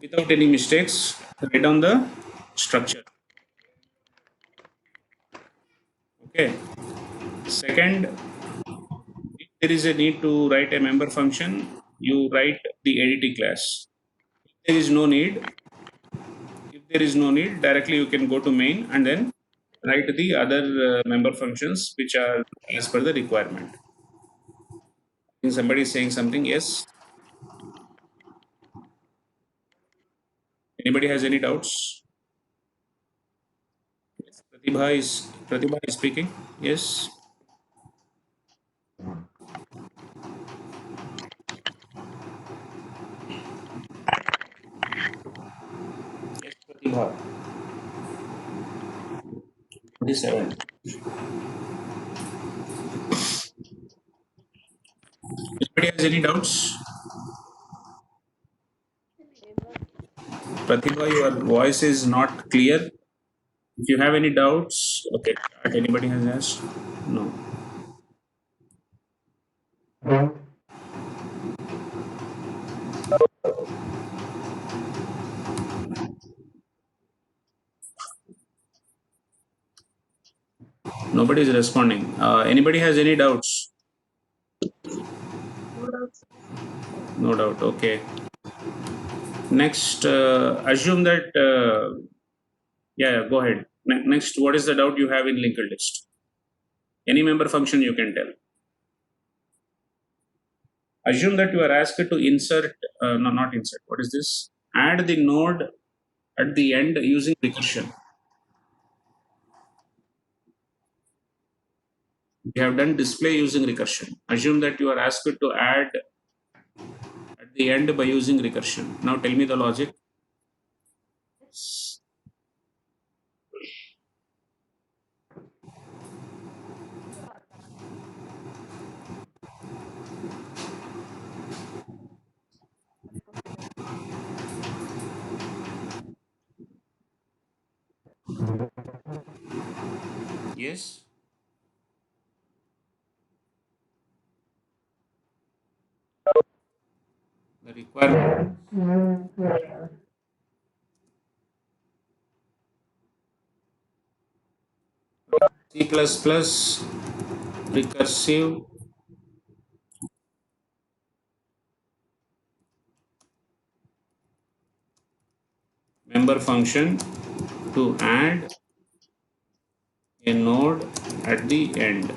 without any mistakes, write down the structure. Okay. Second, if there is a need to write a member function, you write the ADT class. If there is no need, directly you can go to main and then write the other member functions which are as per the requirement. I think somebody is saying something. Yes. Anybody has any doubts? Yes. Pratibha is speaking. Yes. Yes, Pratibha. 27. Anybody has any doubts? Pratibha, your voice is not clear. If you have any doubts, okay. Anybody has asked? No. Nobody is responding. Anybody has any doubts? No doubt. Okay. Next, assume that. Yeah, go ahead. Next, what is the doubt you have in linked list? Any member function you can tell. Assume that you are asked to insert. No, not insert. What is this? Add the node at the end using recursion. We have done display using recursion. Assume that you are asked to add at the end by using recursion. Now tell me the logic. Yes. The requirement. C++ recursive member function to add a node at the end.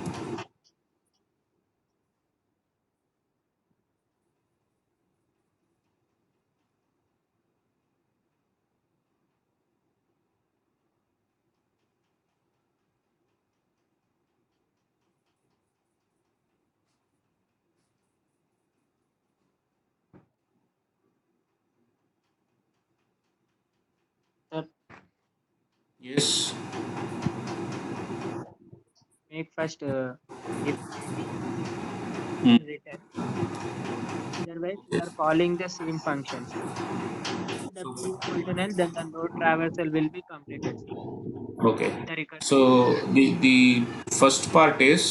Sir, Yes. make first if Hmm. return. Otherwise, we are calling the same functions. The So, p equal to null, then the node traversal will be completed, sir. okay. The recursive. So the first part is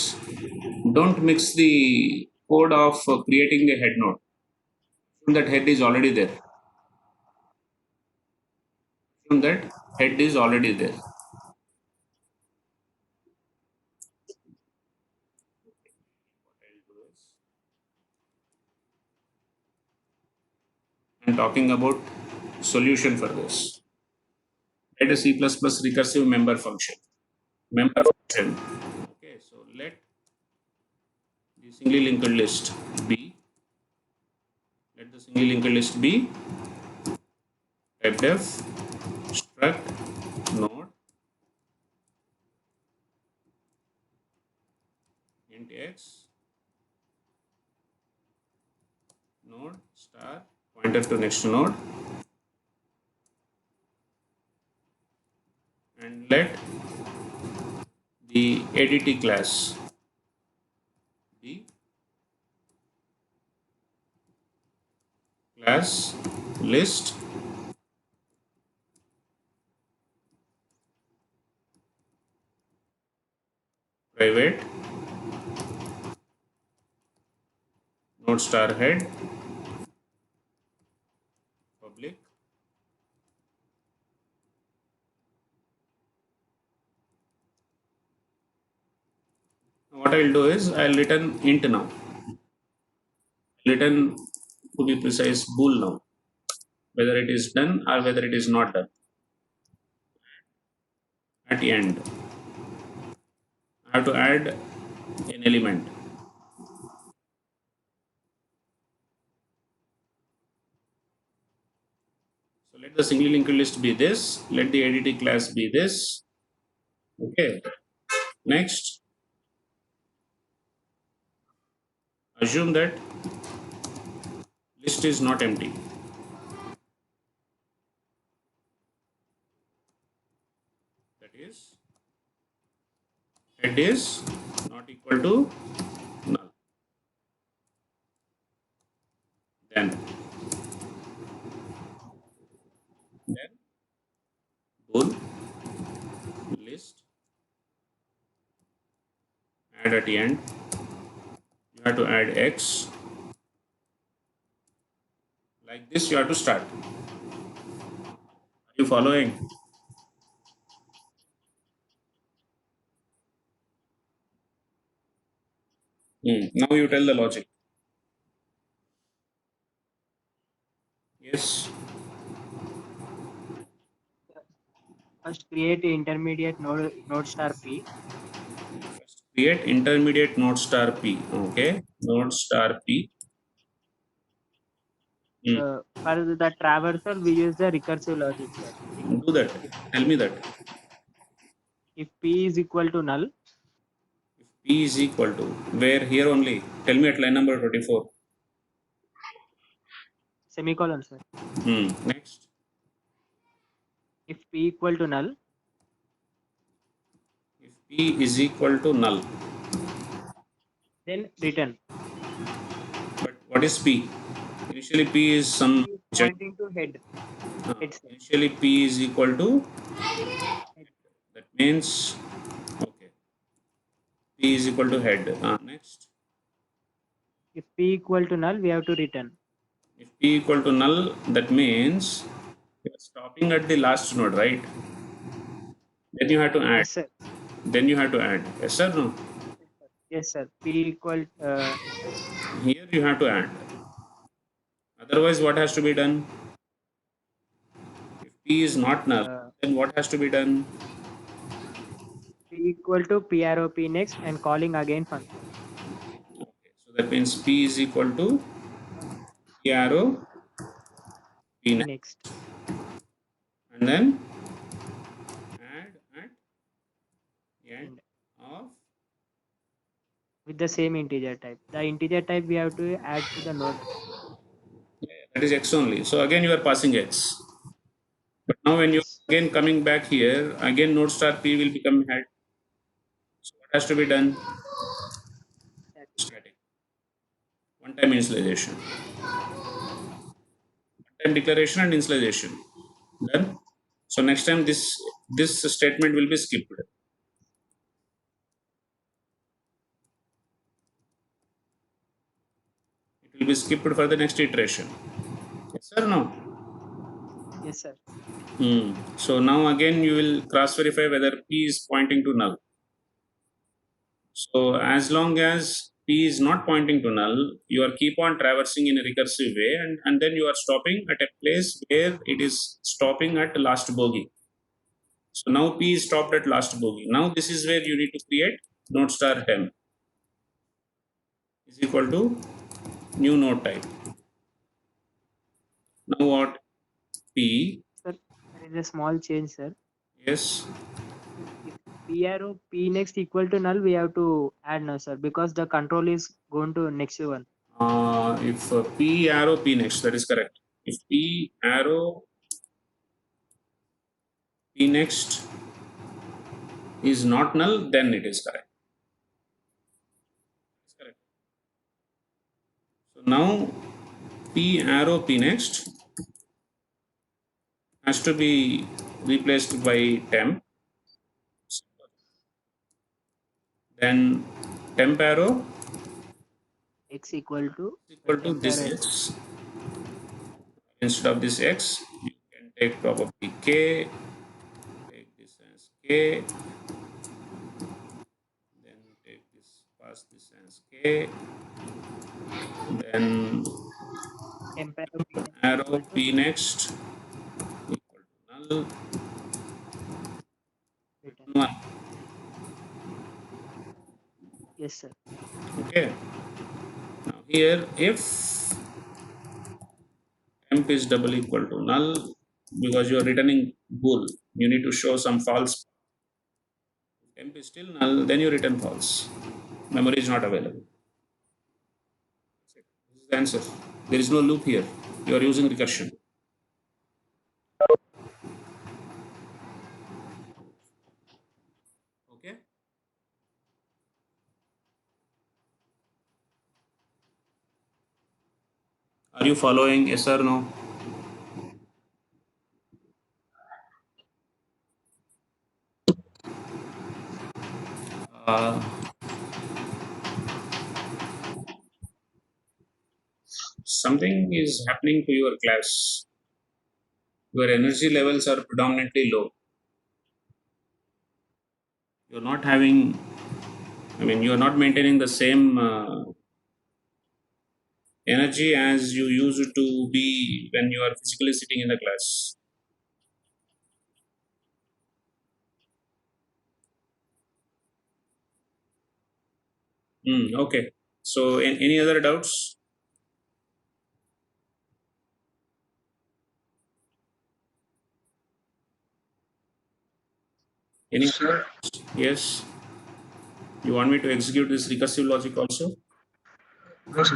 don't mix the code of creating the head node. Assume that head is already there. Assume that head is already there. I'm talking about solution for this. Let a C++ recursive member function. Member function. Okay, so let the singly linked list be. Let the singly linked list be type def struct node int x node star pointer to next node, and let the ADT class be class list private node star head public. What I will do is I will return int now. Return, to be precise, bool now, whether it is done or whether it is not done. At the end, I have to add an element. So let the singly linked list be this. Let the ADT class be this. Okay. Next, assume that list is not empty. That is, head is not equal to null. Then bool list add at the end. You have to add x. Like this, you have to start. Are you following? Now you tell the logic. Yes. First, create intermediate node star p. First, create intermediate node star p. Okay. Node star p. For the traversal, we use the recursive logic, sir. Do that. Tell me that. If p is equal to null, If p is equal to, where here only? Tell me at line number 24. semicolon, sir. Next. If p equal to null, If p is equal to null. then return. But what is p? Initially p is some. P is pointing to head. Head, Initially p is equal to. That means, okay. P is equal to head. Next, If P equal to null, we have to return. if P equal to null, that means you are stopping at the last node, right? Then you have to add. Yes, sir. Then you have to add. Yes or no? Yes, sir. P equal. Here you have to add. Otherwise, what has to be done? If P is not null, then what has to be done? P equal to P arrow P next and calling again function. Okay, so that means P is equal to P arrow P P next. next. And then add at end of. With the same integer type. The integer type we have to add to the node. That is x only. So again you are passing x. But now when you Yes. again coming back here, again node star P will become head. So what has to be done? Static. One-time initialization. One-time declaration and initialization. Done. So next time this statement will be skipped. It will be skipped for the next iteration. Yes or no? Yes, sir. So now again you will cross verify whether P is pointing to null. So as long as P is not pointing to null, you are keep on traversing in a recursive way, and then you are stopping at a place where it is stopping at last bogey. So now P is stopped at last bogey. Now this is where you need to create node star hem is equal to new node type. Now what? P. Sir, there is a small change, sir. Yes. If P arrow P next equal to null, we have to add now, sir, because the control is going to next one. If P arrow P next, that is correct. If P arrow P next is not null, then it is correct. So now P arrow P next has to be replaced by temp. Then temp arrow X equal to this arrow x. Instead of this x, you can take probably k, take this as k, then take this, pass this as k, then temp arrow P next equal to null, return. 1. Yes, sir. Okay. Now here, if temp is double equal to null, because you are returning bool, you need to show some false. Temp is still null, then you return false. Memory is not available. This is the answer. There is no loop here. You are using recursion. Okay. Are you following? Yes or no? Something is happening to your class. Your energy levels are predominantly low. You're not having, you're not maintaining the same energy as you used to be when you are physically sitting in the class. Okay. So, any other doubts? Any? Sir, Yes. You want me to execute this recursive logic also? no, sir.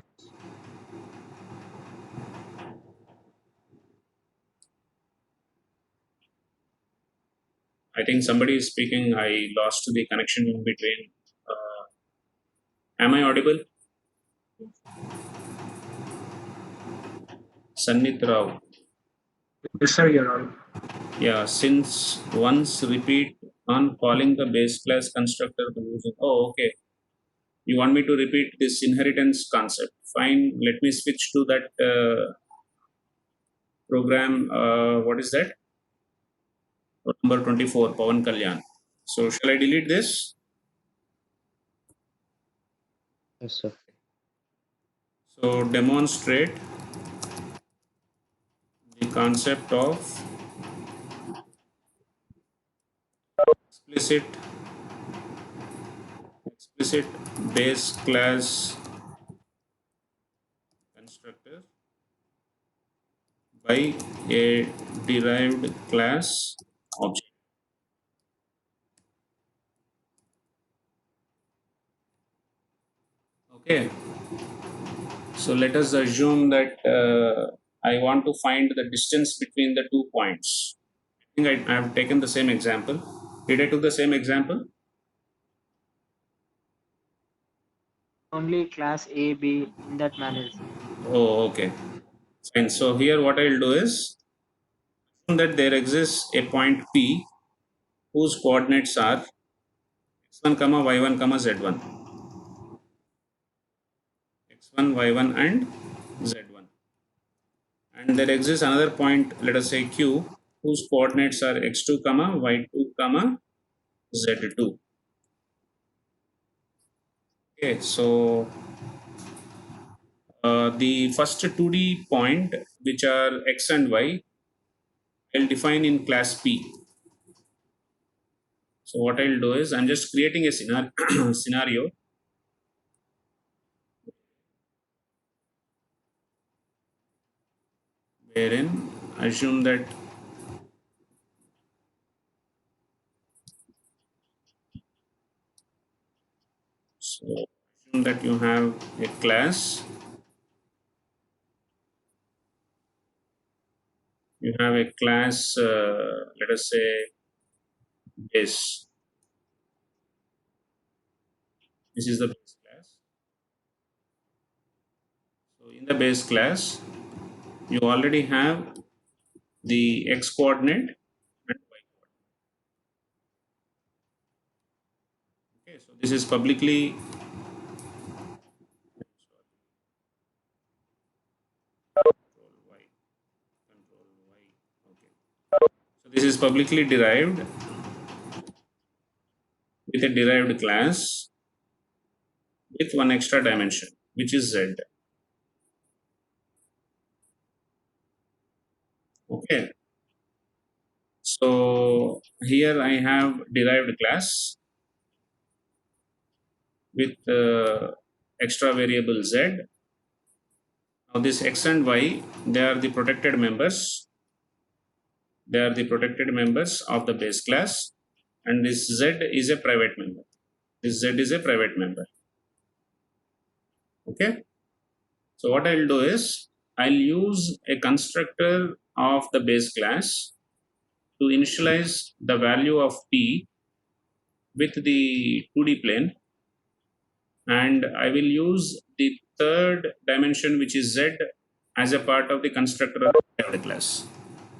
I think somebody is speaking. I lost the connection in between. Am I audible? Sannit Rao. Yes, sir, you're on. Yeah, since once repeat on calling the base class constructor to using. Oh, okay. You want me to repeat this inheritance concept? Fine. Let me switch to that program. What is that? Number 24, Pawan Kalyan. So shall I delete this? Yes, sir. So demonstrate the concept of explicit base class constructor by a derived class object. Okay. So let us assume that I want to find the distance between the 2 points. I think I have taken the same example. Did I took the same example? Only class A, B in that manner. Oh, okay. Fine. So here what I'll do is assume that there exists a point P whose coordinates are x1, y1, z1. x1, y1 and z1. And there exists another point, let us say Q, whose coordinates are x2, y2, z2. Okay, so the first 2D point, which are x and y, I'll define in class P. So what I'll do is I'm just creating a scenario wherein assume that assume that you have a class, let us say base. This is the base class. So in the base class, you already have the x coordinate and y coordinate. Okay, so this is publicly control y. Okay. So this is publicly derived with a derived class with one extra dimension, which is z. Okay. So here I have derived class with extra variable z. Now this x and y, they are the protected members. They are the protected members of the base class, and this z is a private member. This z is a private member. Okay. So what I'll do is I'll use a constructor of the base class to initialize the value of p with the 2D plane, and I will use the third dimension, which is z, as a part of the constructor of the derived class.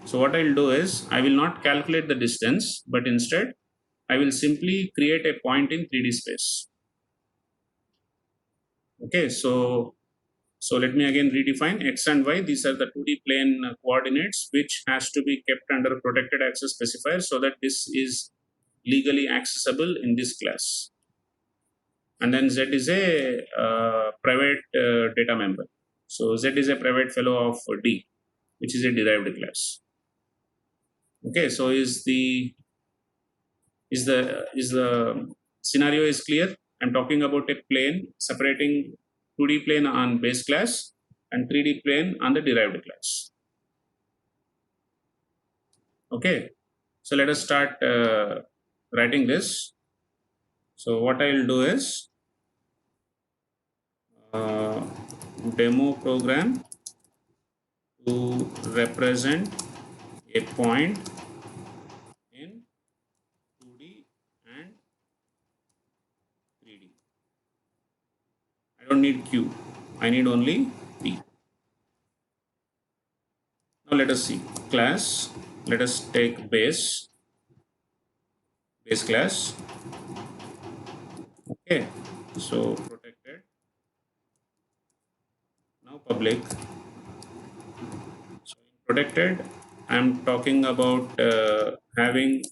So what I'll do is I will not calculate the distance, but instead I will simply create a point in 3D space. Okay, so let me again redefine x and y. These are the 2D plane coordinates which has to be kept under protected access specifier so that this is legally accessible in this class. And then z is a private data member. So z is a private fellow of D, which is a derived class. Okay, so is the scenario is clear? I'm talking about a plane separating 2D plane on base class and 3D plane on the derived class. Okay, so let us start writing this. So what I'll do is demo program to represent a point in 2D and 3D. I don't need Q, I need only P. Now let us see class. Let us take base class. Okay, So protected. Now public. So in protected, I'm talking about having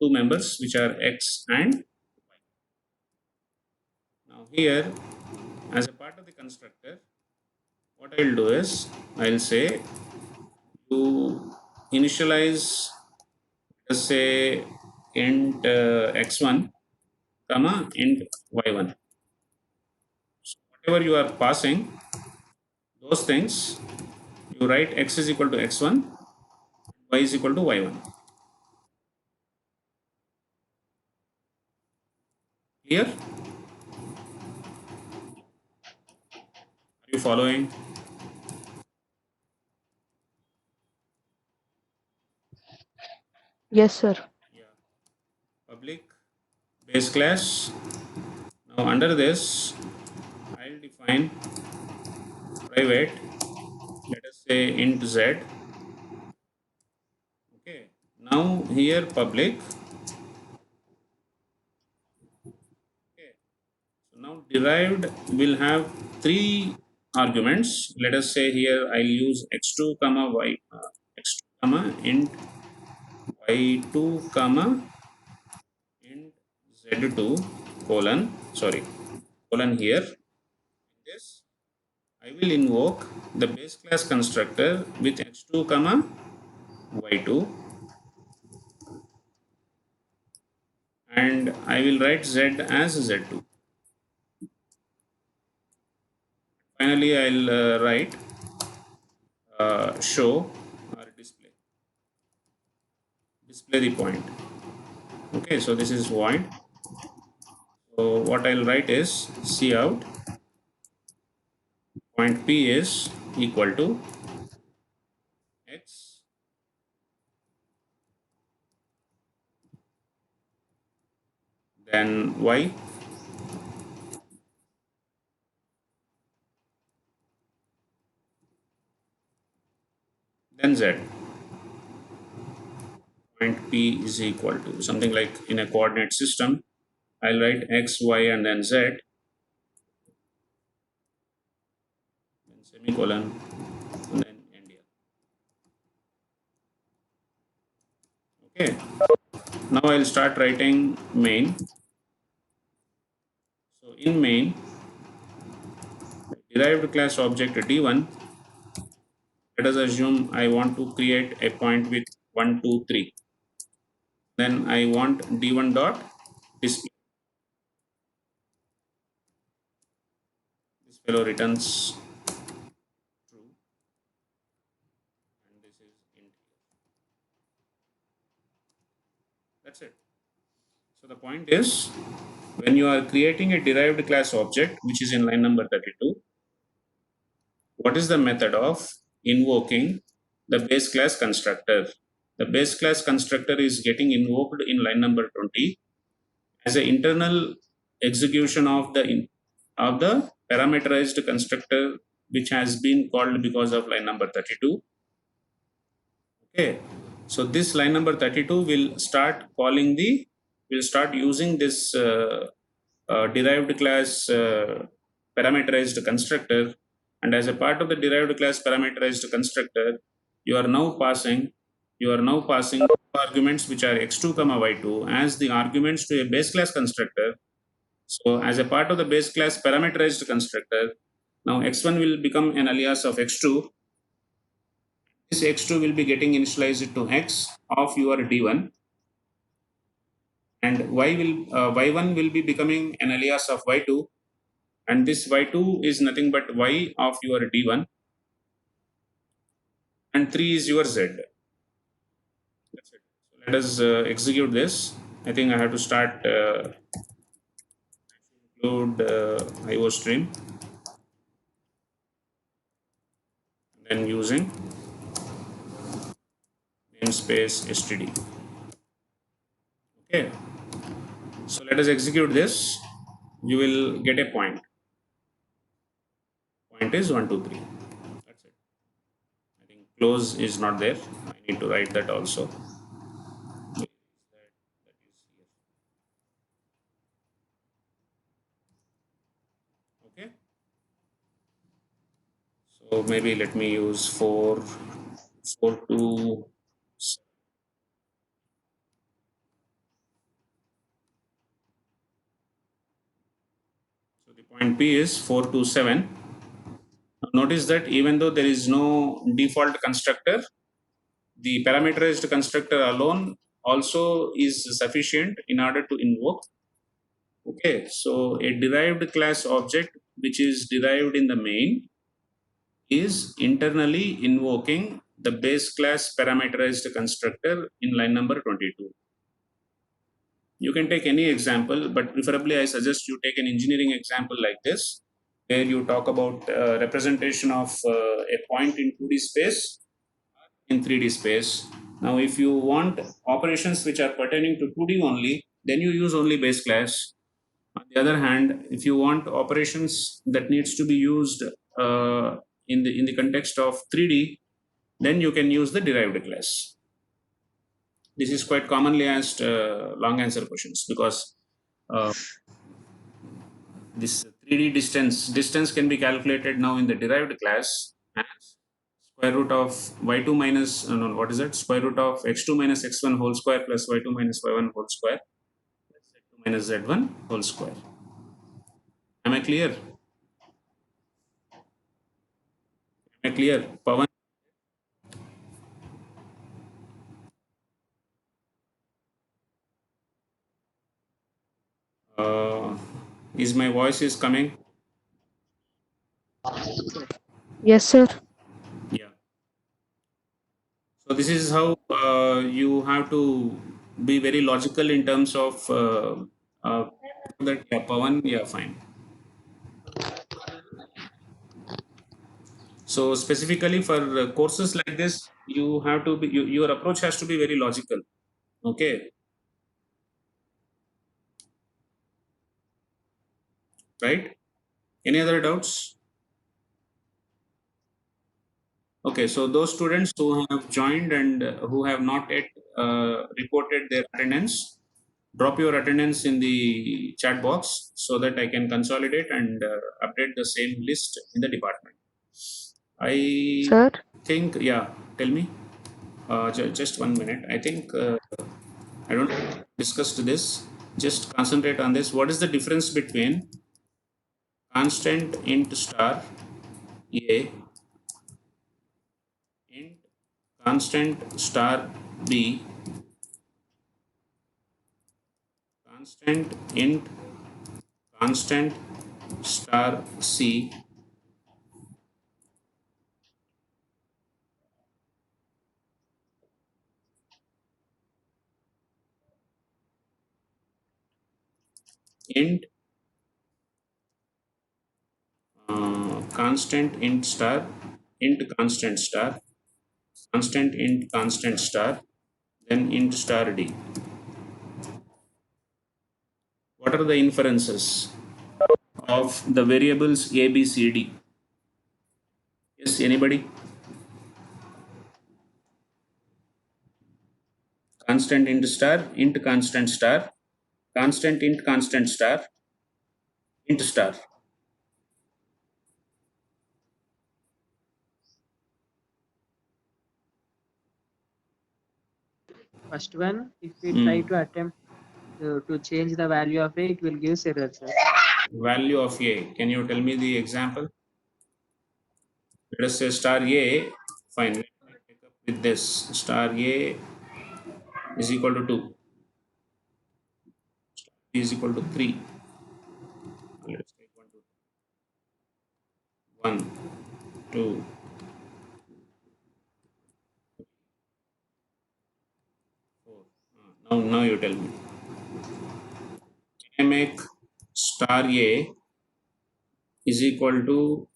two members which are X and Y. Now here, as a part of the constructor, what I'll do is I'll say you initialize, let's say, int x1 comma int y1. So whatever you are passing, those things you write x is equal to x1, y is equal to y1. Clear? Are you following? Yes, sir. Yeah. Public base class. Now under this, I'll define private, let us say int z. Okay. Now here public. Okay. So now derived will have three arguments. Let us say here I'll use x2 comma y x2 comma int y2 comma int z2 colon here. This I will invoke the base class constructor with x2 comma y2, and I will write z as z2. Finally, I'll write show or display the point. Okay, so this is void. So what I'll write is cout point p is equal to x then y then z. Point p is equal to something like in a coordinate system. I'll write x, y, and then z, then semicolon, and then India. Okay. Now I'll start writing main. So in main, derived class object d1. Let us assume I want to create a point with 1, 2, 3. Then I want d1 dot display. This fellow returns true, and this is int. That's it. So the point is, when you are creating a derived class object which is in line number 32, what is the method of invoking the base class constructor? The base class constructor is getting invoked in line number 20 as an internal execution of the parameterized constructor which has been called because of line number 32. Okay, so this line number 32 will start using this derived class parameterized constructor, and as a part of the derived class parameterized constructor, you are now passing arguments which are x2 comma y2 as the arguments to a base class constructor. So as a part of the base class parameterized constructor, now x1 will become an alias of x2. This x2 will be getting initialized to x of your d1, and y1 will be becoming an alias of y2, and this y2 is nothing but y of your d1, and 3 is your z. That's it. So let us execute this. I think I have to start include IO stream, then using namespace std. Okay, so let us execute this. You will get a point. Point is 1, 2, 3. That's it. I think close is not there. I need to write that also. That is here. So maybe let me use 4, 4 to. So the point P is 427. Notice that even though there is no default constructor, the parameterized constructor alone also is sufficient in order to invoke. Okay, so a derived class object which is derived in the main is internally invoking the base class parameterized constructor in line number 22. You can take any example, but preferably I suggest you take an engineering example like this, where you talk about representation of a point in 2D space, in 3D space. Now, if you want operations which are pertaining to 2D only, then you use only base class. On the other hand, if you want operations that needs to be used in the context of 3D, then you can use the derived class. This is quite commonly asked long answer questions, because this 3D distance can be calculated now in the derived class as square root of y2 minus no, what is it, square root of x2 minus x1 whole square plus y2 minus y1 whole square plus z2 minus z1 whole square. Am I clear? Am I clear, Pawan? Is my voice is coming? Yes, sir. Yeah. So this is how you have to be very logical in terms of that. Yeah, Pawan, yeah, fine. So specifically for courses like this, you have to be, your approach has to be very logical. Okay, right? Any other doubts? Okay, so those students who have joined and who have not yet reported their attendance, drop your attendance in the chat box so that I can consolidate and update the same list in the department. I Sir. think, yeah, tell me. Just 1 minute. I think I don't discuss this. Just concentrate on this. What is the difference between constant int star a, int constant star b, constant int constant star c, int constant int star, int constant star, constant int constant star, then int star d. What are the inferences of the variables a, b, c, d? Yes, anybody? Constant int star, int constant star, constant int constant star, int star. First one, if we try to attempt to change the value of a, it will give error, sir. Value of a. Can you tell me the example? Let us say star a. Fine. Let me take up with this. Star a is equal to 2. Star b is equal to 3. Let us take 1, 2, 4. Now you tell me. Can I make star a is equal to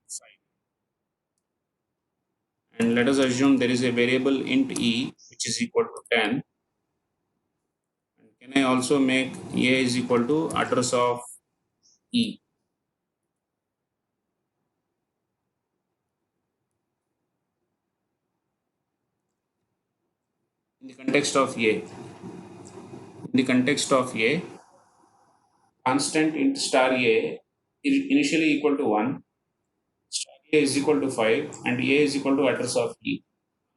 5? And let us assume there is a variable int e which is equal to 10. And can I also make a is equal to address of e? In the context of a, in the context of a, constant int star a is initially equal to 1, A is equal to 5 and A is equal to address of E.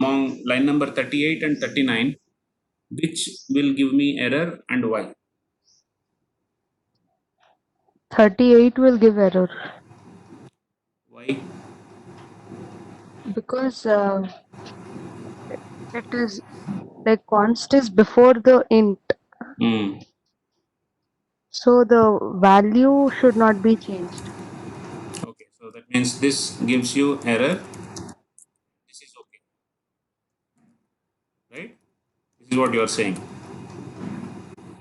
Among line number 38 and 39, which will give me error and why? 38 will give error Why? because it is like const is before the int, Hmm. so the value should not be changed. Okay, so that means this gives you error. This is okay, right? This is what you are saying.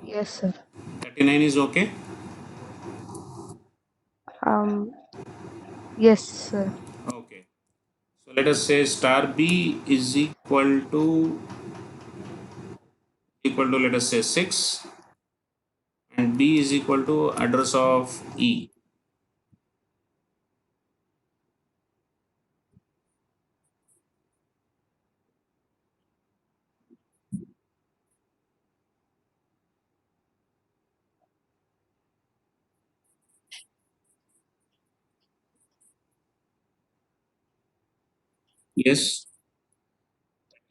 Yes, sir. 39 is okay. Um, yes, sir. Okay. So let us say star B is equal to let us say 6 and B is equal to address of E. Yes.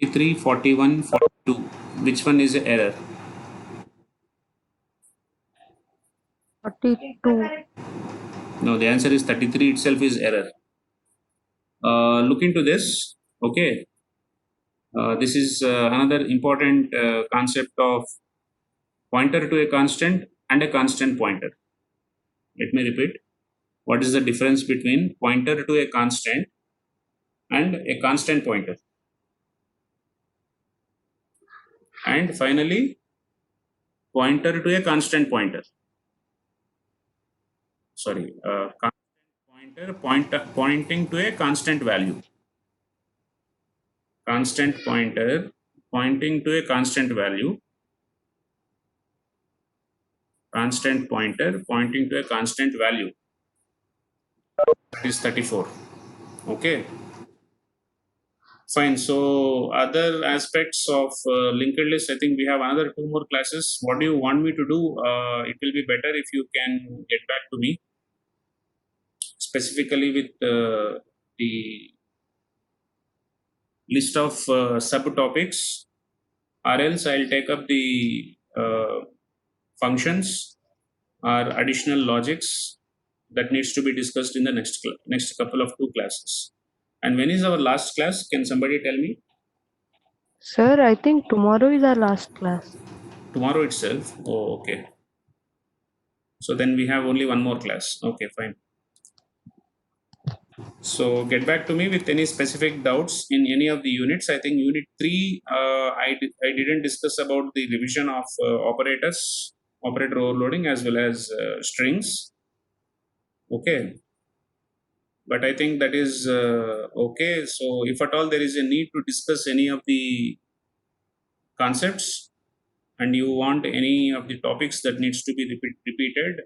33, 41, 42. Which one is the error? 42. No, the answer is 33 itself is error. Look into this. Okay. This is another important concept of pointer to a constant and a constant pointer. Let me repeat. What is the difference between pointer to a constant and a constant pointer? And finally, pointer to a constant pointer. Sorry, constant pointer pointing to a constant value. Constant pointer pointing to a constant value. Constant pointer pointing to a constant value. That is 34. Okay. Fine. So other aspects of linked list, I think we have another 2 more classes. What do you want me to do? It will be better if you can get back to me specifically with the list of subtopics, or else I'll take up the functions or additional logics that needs to be discussed in the next couple of 2 classes. And when is our last class? Can somebody tell me? Sir, I think tomorrow is our last class. Tomorrow itself? Oh, okay. So then we have only 1 more class. Okay, fine. So get back to me with any specific doubts in any of the units. I think unit 3, I didn't discuss about the revision of operators, operator overloading as well as strings. Okay. But I think that is okay. So if at all there is a need to discuss any of the concepts and you want any of the topics that needs to be repeated,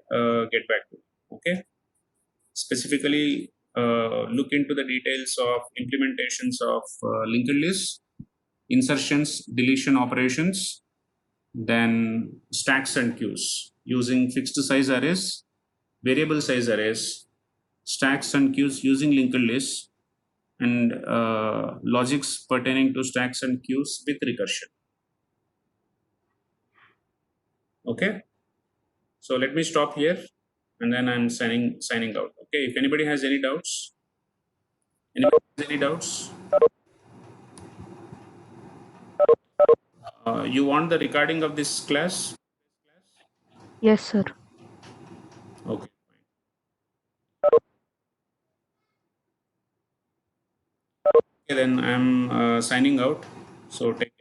get back to me. Okay. Specifically, look into the details of implementations of linked lists, insertions, deletion operations, then stacks and queues using fixed size arrays, variable size arrays, stacks and queues using linked lists, and logics pertaining to stacks and queues with recursion. Okay. So let me stop here and then I'm signing out. Okay. If anybody has any doubts, you want the recording of this class? Yes, sir. Okay. Okay, then I'm signing out. So take